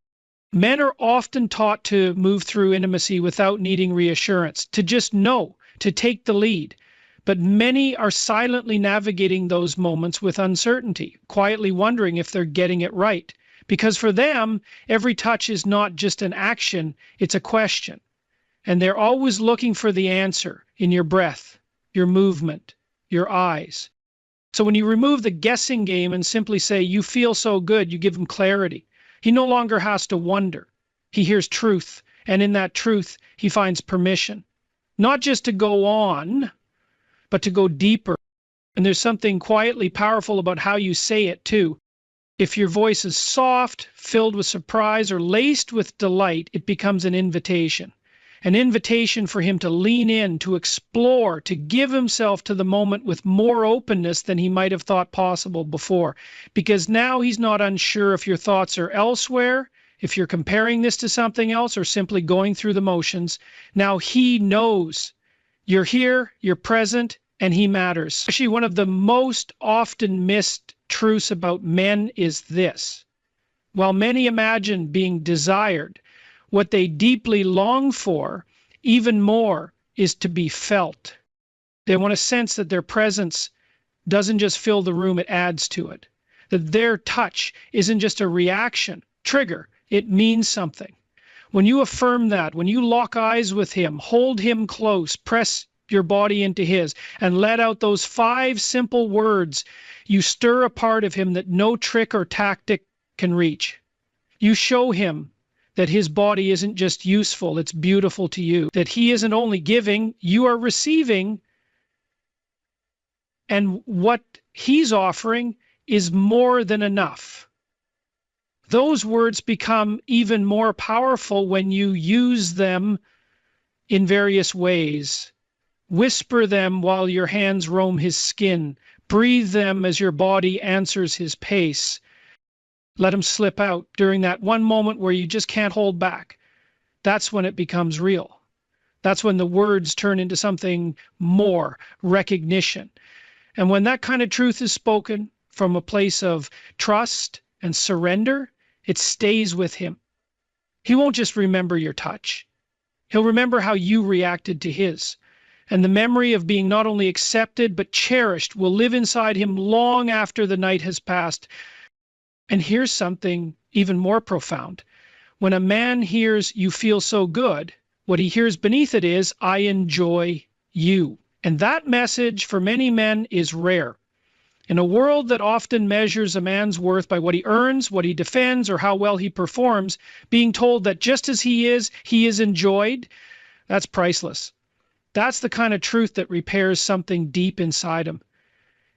Men are often taught to move through intimacy without needing reassurance, to just know, to take the lead. But many are silently navigating those moments with uncertainty, quietly wondering if they're getting it right. Because for them, every touch is not just an action, it's a question. And they're always looking for the answer in your breath, your movement, your eyes. So when you remove the guessing game and simply say, you feel so good, you give him clarity. He no longer has to wonder. He hears truth, and in that truth, he finds permission. Not just to go on, but to go deeper. And there's something quietly powerful about how you say it too. If your voice is soft, filled with surprise, or laced with delight, it becomes an invitation. An invitation for him to lean in, to explore, to give himself to the moment with more openness than he might have thought possible before. Because now he's not unsure if your thoughts are elsewhere, if you're comparing this to something else, or simply going through the motions. Now he knows you're here, you're present, and he matters. Actually, one of the most often missed truths about men is this. While many imagine being desired, what they deeply long for, even more, is to be felt. They want to sense that their presence doesn't just fill the room, it adds to it. That their touch isn't just a reaction, trigger, it means something. When you affirm that, when you lock eyes with him, hold him close, press your body into his, and let out those 5 simple words, you stir a part of him that no trick or tactic can reach. You show him that his body isn't just useful, it's beautiful to you. That he isn't only giving, you are receiving. And what he's offering is more than enough. Those words become even more powerful when you use them in various ways. Whisper them while your hands roam his skin. Breathe them as your body answers his pace. Let him slip out during that one moment where you just can't hold back. That's when it becomes real. That's when the words turn into something more, recognition. And when that kind of truth is spoken from a place of trust and surrender, it stays with him. He won't just remember your touch. He'll remember how you reacted to his. And the memory of being not only accepted but cherished will live inside him long after the night has passed. And here's something even more profound. When a man hears you feel so good, what he hears beneath it is, I enjoy you. And that message for many men is rare. In a world that often measures a man's worth by what he earns, what he defends, or how well he performs, being told that just as he is enjoyed, that's priceless. That's the kind of truth that repairs something deep inside him.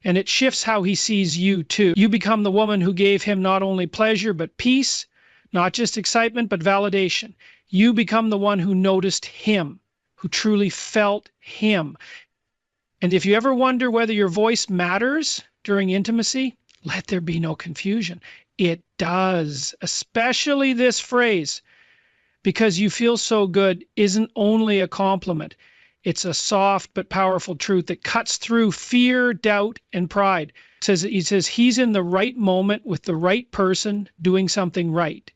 And it shifts how he sees you too. You become the woman who gave him not only pleasure but peace, not just excitement but validation. You become the one who noticed him, who truly felt him. And if you ever wonder whether your voice matters during intimacy, let there be no confusion. It does, especially this phrase, because you feel so good isn't only a compliment. It's a soft but powerful truth that cuts through fear, doubt, and pride. He says he's in the right moment with the right person doing something right.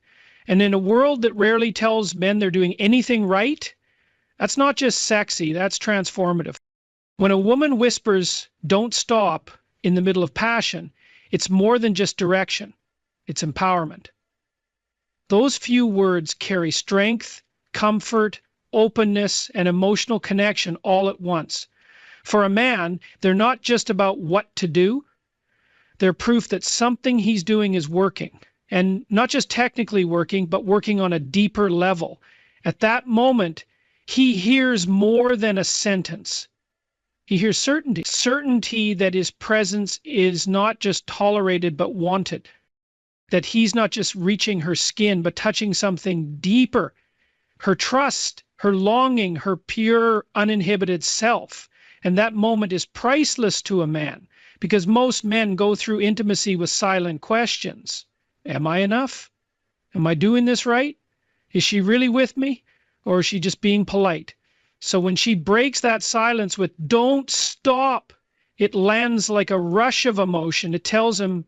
And in a world that rarely tells men they're doing anything right, that's not just sexy, that's transformative. When a woman whispers, don't stop, in the middle of passion, it's more than just direction. It's empowerment. Those few words carry strength, comfort, openness, and emotional connection all at once. For a man, they're not just about what to do, they're proof that something he's doing is working. And not just technically working, but working on a deeper level. At that moment, he hears more than a sentence. He hears certainty. Certainty that his presence is not just tolerated, but wanted. That he's not just reaching her skin, but touching something deeper. Her trust, her longing, her pure, uninhibited self. And that moment is priceless to a man, because most men go through intimacy with silent questions. Am I enough? Am I doing this right? Is she really with me? Or is she just being polite? So when she breaks that silence with "don't stop," it lands like a rush of emotion. It tells him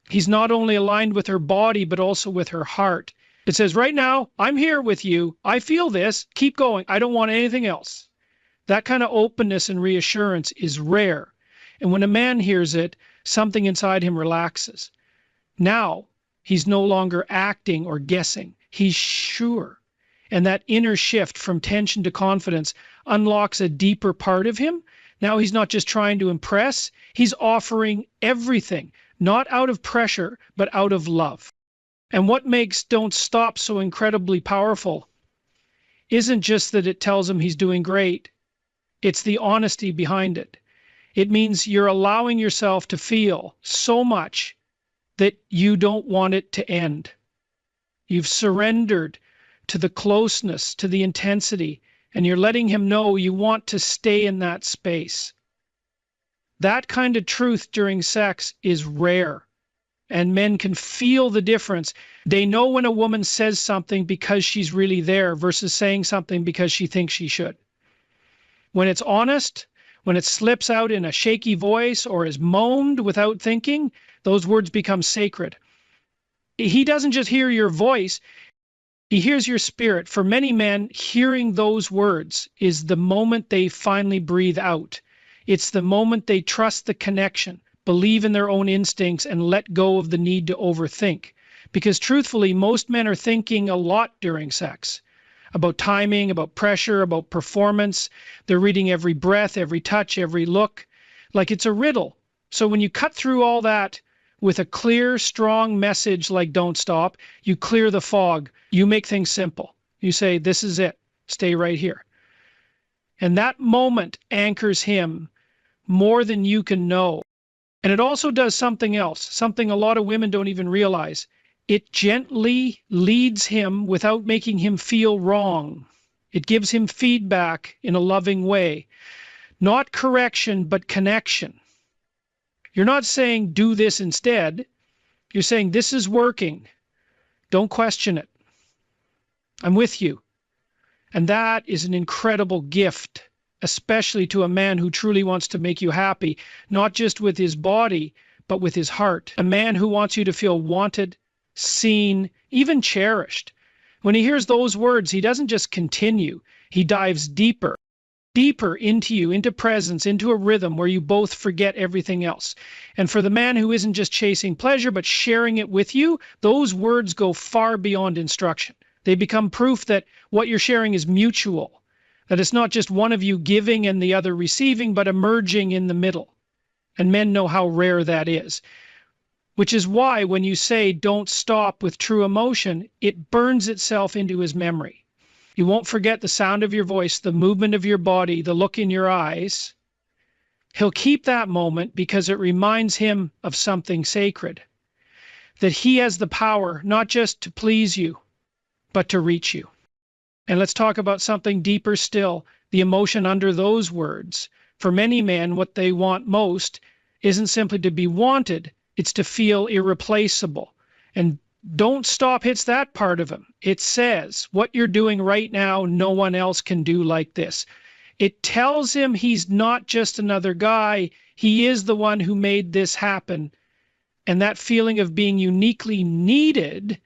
he's not only aligned with her body, but also with her heart. It says, right now, I'm here with you. I feel this. Keep going. I don't want anything else. That kind of openness and reassurance is rare. And when a man hears it, something inside him relaxes. Now, he's no longer acting or guessing. He's sure. And that inner shift from tension to confidence unlocks a deeper part of him. Now he's not just trying to impress. He's offering everything, not out of pressure, but out of love. And what makes "don't stop" so incredibly powerful isn't just that it tells him he's doing great. It's the honesty behind it. It means you're allowing yourself to feel so much that you don't want it to end. You've surrendered to the closeness, to the intensity, and you're letting him know you want to stay in that space. That kind of truth during sex is rare, and men can feel the difference. They know when a woman says something because she's really there versus saying something because she thinks she should. When it's honest, when it slips out in a shaky voice or is moaned without thinking, those words become sacred. He doesn't just hear your voice, he hears your spirit. For many men, hearing those words is the moment they finally breathe out. It's the moment they trust the connection, believe in their own instincts, and let go of the need to overthink. Because truthfully, most men are thinking a lot during sex. About timing, about pressure, about performance. They're reading every breath, every touch, every look, like it's a riddle. So when you cut through all that with a clear, strong message like "don't stop," you clear the fog. You make things simple. You say, this is it. Stay right here. And that moment anchors him more than you can know. And it also does something else, something a lot of women don't even realize. It gently leads him without making him feel wrong. It gives him feedback in a loving way. Not correction, but connection. You're not saying do this instead. You're saying this is working. Don't question it. I'm with you. And that is an incredible gift, especially to a man who truly wants to make you happy, not just with his body, but with his heart. A man who wants you to feel wanted, seen, even cherished. When he hears those words, he doesn't just continue. He dives deeper into you, into presence, into a rhythm where you both forget everything else. And for the man who isn't just chasing pleasure, but sharing it with you, those words go far beyond instruction. They become proof that what you're sharing is mutual, that it's not just one of you giving and the other receiving, but emerging in the middle. And men know how rare that is. Which is why when you say "don't stop" with true emotion, it burns itself into his memory. You won't forget the sound of your voice, the movement of your body, the look in your eyes. He'll keep that moment because it reminds him of something sacred. That he has the power not just to please you, but to reach you. And let's talk about something deeper still, the emotion under those words. For many men, what they want most isn't simply to be wanted, it's to feel irreplaceable. And "don't stop" hits that part of him. It says, what you're doing right now, no one else can do like this. It tells him he's not just another guy, he is the one who made this happen. And that feeling of being uniquely needed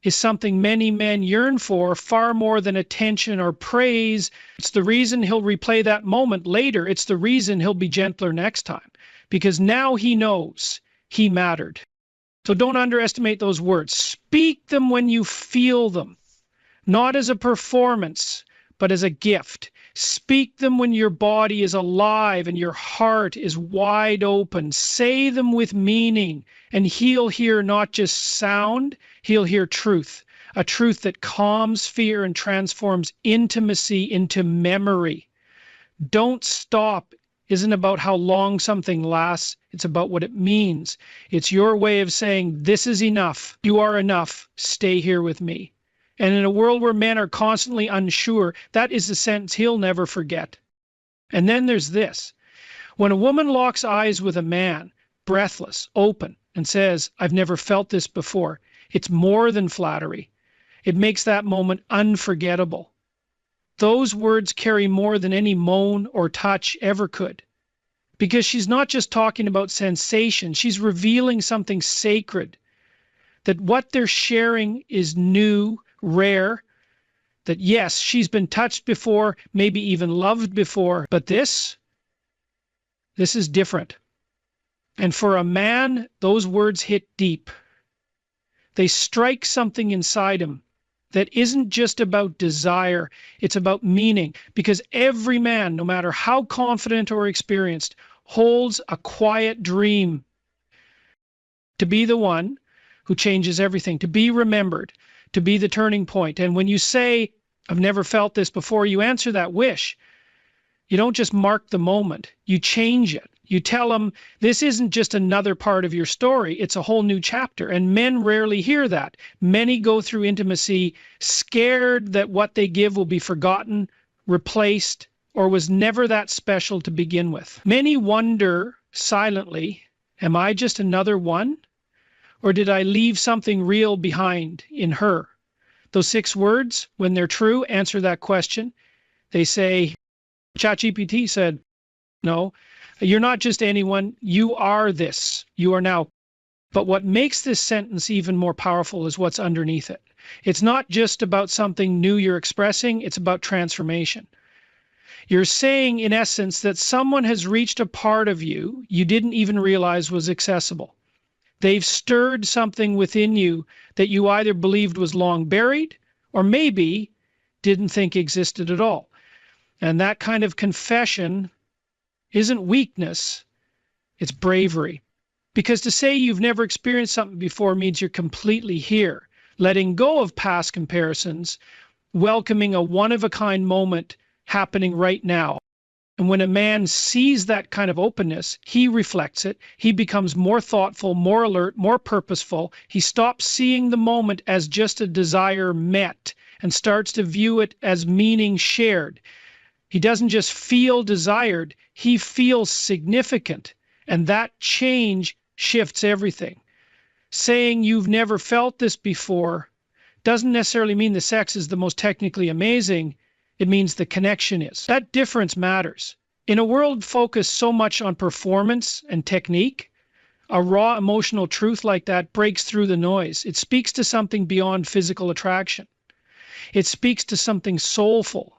is something many men yearn for, far more than attention or praise. It's the reason he'll replay that moment later. It's the reason he'll be gentler next time, because now he knows he mattered. So don't underestimate those words. Speak them when you feel them, not as a performance, but as a gift. Speak them when your body is alive and your heart is wide open. Say them with meaning, and he'll hear not just sound, he'll hear truth. A truth that calms fear and transforms intimacy into memory. Don't stop isn't about how long something lasts. It's about what it means. It's your way of saying, this is enough. You are enough. Stay here with me. And in a world where men are constantly unsure, that is the sentence he'll never forget. And then there's this. When a woman locks eyes with a man, breathless, open, and says, I've never felt this before, it's more than flattery. It makes that moment unforgettable. Those words carry more than any moan or touch ever could. Because she's not just talking about sensation, she's revealing something sacred. That what they're sharing is new, rare, that yes, she's been touched before, maybe even loved before, but this is different. And for a man, those words hit deep. They strike something inside him that isn't just about desire, it's about meaning. Because every man, no matter how confident or experienced, holds a quiet dream to be the one who changes everything, to be remembered, to be the turning point. And when you say, I've never felt this before, you answer that wish. You don't just mark the moment, you change it. You tell them, this isn't just another part of your story, it's a whole new chapter. And men rarely hear that. Many go through intimacy scared that what they give will be forgotten, replaced, or was never that special to begin with. Many wonder silently, am I just another one? Or did I leave something real behind in her? Those 6 words, when they're true, answer that question. They say, ChatGPT said, no, you're not just anyone, you are this, you are now. But what makes this sentence even more powerful is what's underneath it. It's not just about something new you're expressing, it's about transformation. You're saying, in essence, that someone has reached a part of you you didn't even realize was accessible. They've stirred something within you that you either believed was long buried or maybe didn't think existed at all. And that kind of confession isn't weakness, it's bravery. Because to say you've never experienced something before means you're completely here, letting go of past comparisons, welcoming a one-of-a-kind moment happening right now. And when a man sees that kind of openness, he reflects it. He becomes more thoughtful, more alert, more purposeful. He stops seeing the moment as just a desire met and starts to view it as meaning shared. He doesn't just feel desired, he feels significant. And that change shifts everything. Saying you've never felt this before doesn't necessarily mean the sex is the most technically amazing. It means the connection is. That difference matters. In a world focused so much on performance and technique, a raw emotional truth like that breaks through the noise. It speaks to something beyond physical attraction. It speaks to something soulful.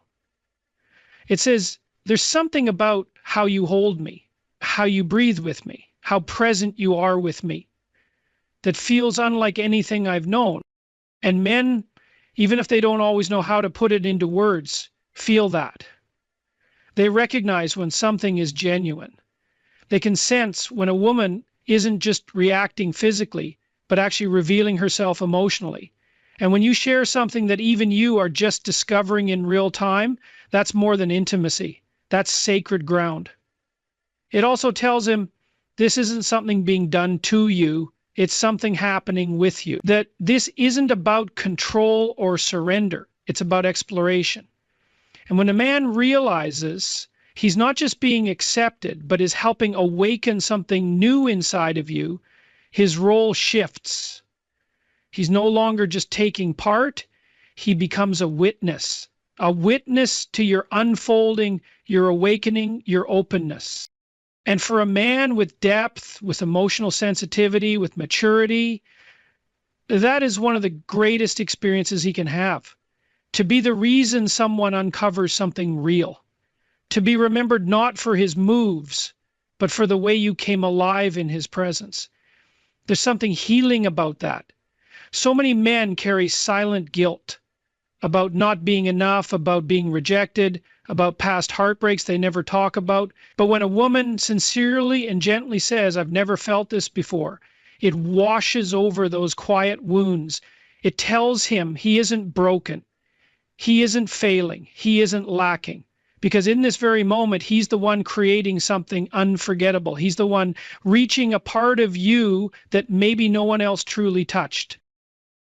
It says, there's something about how you hold me, how you breathe with me, how present you are with me, that feels unlike anything I've known. And men, even if they don't always know how to put it into words, feel that. They recognize when something is genuine. They can sense when a woman isn't just reacting physically, but actually revealing herself emotionally. And when you share something that even you are just discovering in real time, that's more than intimacy. That's sacred ground. It also tells him this isn't something being done to you. It's something happening with you. That this isn't about control or surrender. It's about exploration. And when a man realizes he's not just being accepted, but is helping awaken something new inside of you, his role shifts. He's no longer just taking part. He becomes a witness to your unfolding, your awakening, your openness. And for a man with depth, with emotional sensitivity, with maturity, that is one of the greatest experiences he can have. To be the reason someone uncovers something real. To be remembered not for his moves, but for the way you came alive in his presence. There's something healing about that. So many men carry silent guilt. about not being enough, about being rejected, about past heartbreaks they never talk about. But when a woman sincerely and gently says, I've never felt this before, it washes over those quiet wounds. It tells him he isn't broken. He isn't failing. He isn't lacking. Because in this very moment, he's the one creating something unforgettable. He's the one reaching a part of you that maybe no one else truly touched.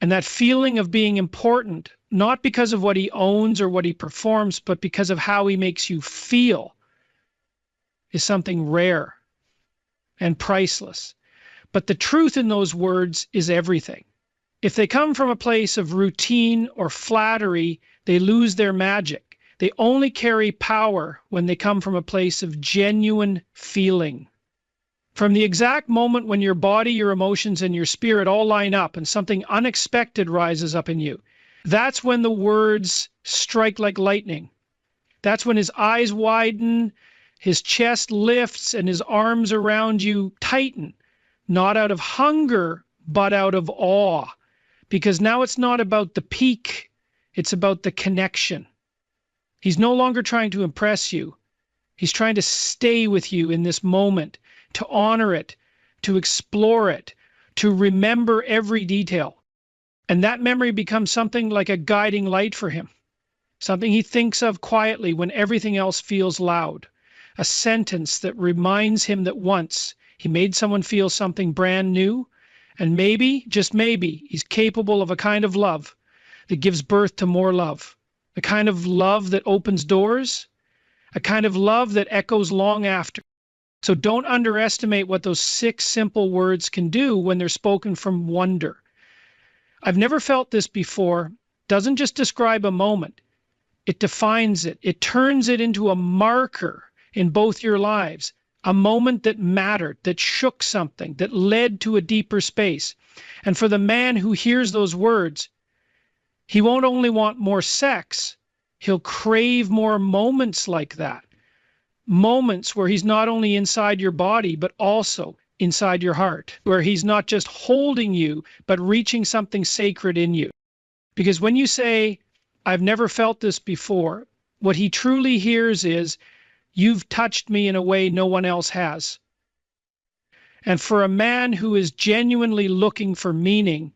And that feeling of being important, not because of what he owns or what he performs, but because of how he makes you feel, is something rare and priceless. But the truth in those words is everything. If they come from a place of routine or flattery, they lose their magic. They only carry power when they come from a place of genuine feeling. From the exact moment when your body, your emotions, and your spirit all line up and something unexpected rises up in you, that's when the words strike like lightning. That's when his eyes widen, his chest lifts, and his arms around you tighten, not out of hunger, but out of awe. Because now it's not about the peak, it's about the connection. He's no longer trying to impress you. He's trying to stay with you in this moment, to honor it, to explore it, to remember every detail. And that memory becomes something like a guiding light for him, something he thinks of quietly when everything else feels loud, a sentence that reminds him that once he made someone feel something brand new, and maybe, just maybe, he's capable of a kind of love that gives birth to more love, a kind of love that opens doors, a kind of love that echoes long after. So don't underestimate what those 6 simple words can do when they're spoken from wonder. I've never felt this before doesn't just describe a moment. It defines it. It turns it into a marker in both your lives, a moment that mattered, that shook something, that led to a deeper space. And for the man who hears those words, he won't only want more sex, he'll crave more moments like that. Moments where he's not only inside your body, but also inside your heart, where he's not just holding you, but reaching something sacred in you. Because when you say, I've never felt this before, what he truly hears is, you've touched me in a way no one else has. And for a man who is genuinely looking for meaning,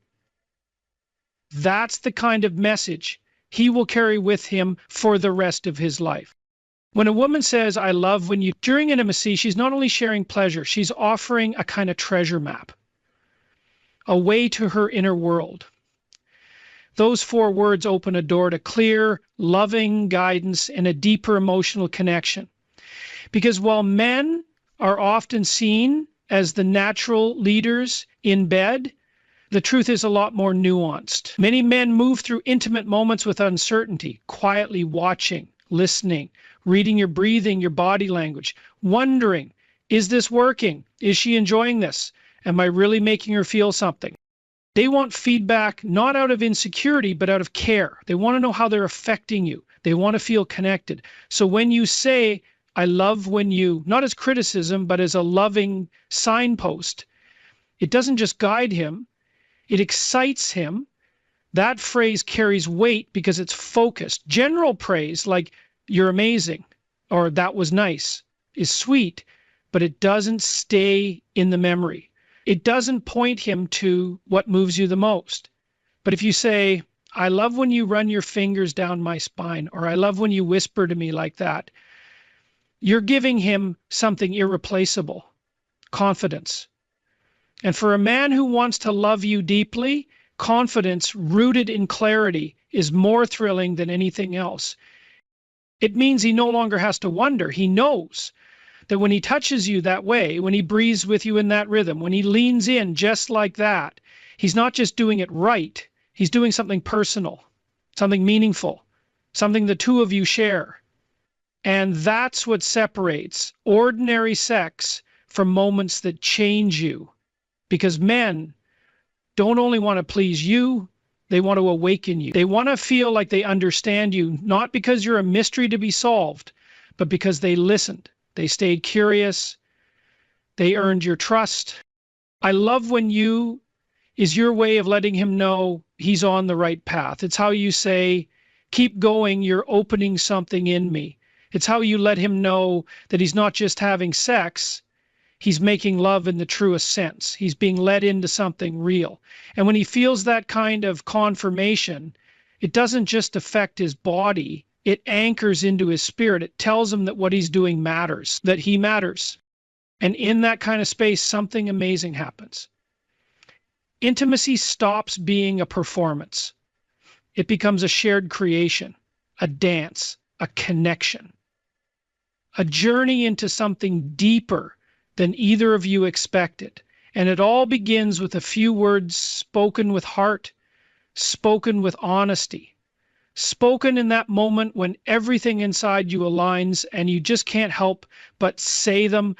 that's the kind of message he will carry with him for the rest of his life. When a woman says, I love when you, during intimacy, she's not only sharing pleasure, she's offering a kind of treasure map, a way to her inner world. Those 4 words open a door to clear, loving guidance and a deeper emotional connection. Because while men are often seen as the natural leaders in bed, the truth is a lot more nuanced. Many men move through intimate moments with uncertainty, quietly watching, listening, reading your breathing, your body language, wondering, is this working? Is she enjoying this? Am I really making her feel something? They want feedback not out of insecurity, but out of care. They want to know how they're affecting you. They want to feel connected. So when you say, I love when you, not as criticism, but as a loving signpost, it doesn't just guide him, it excites him. That phrase carries weight because it's focused. General praise, like you're amazing or that was nice, is sweet, but it doesn't stay in the memory. It doesn't point him to what moves you the most. But if you say, I love when you run your fingers down my spine, or I love when you whisper to me like that, you're giving him something irreplaceable, confidence. And for a man who wants to love you deeply, confidence rooted in clarity is more thrilling than anything else. It means he no longer has to wonder. He knows that when he touches you that way, when he breathes with you in that rhythm, when he leans in just like that, he's not just doing it right. He's doing something personal, something meaningful, something the two of you share. And that's what separates ordinary sex from moments that change you. Because men don't only want to please you, they want to awaken you. They want to feel like they understand you, not because you're a mystery to be solved, but because they listened. They stayed curious. They earned your trust. I love when you is your way of letting him know he's on the right path. It's how you say, Keep going, you're opening something in me. It's how you let him know that he's not just having sex, he's making love in the truest sense. He's being led into something real. And when he feels that kind of confirmation, it doesn't just affect his body, it anchors into his spirit. It tells him that what he's doing matters, that he matters. And in that kind of space, something amazing happens. Intimacy stops being a performance. It becomes a shared creation, a dance, a connection, a journey into something deeper than either of you expected. And it all begins with a few words spoken with heart, spoken with honesty, spoken in that moment when everything inside you aligns and you just can't help but say them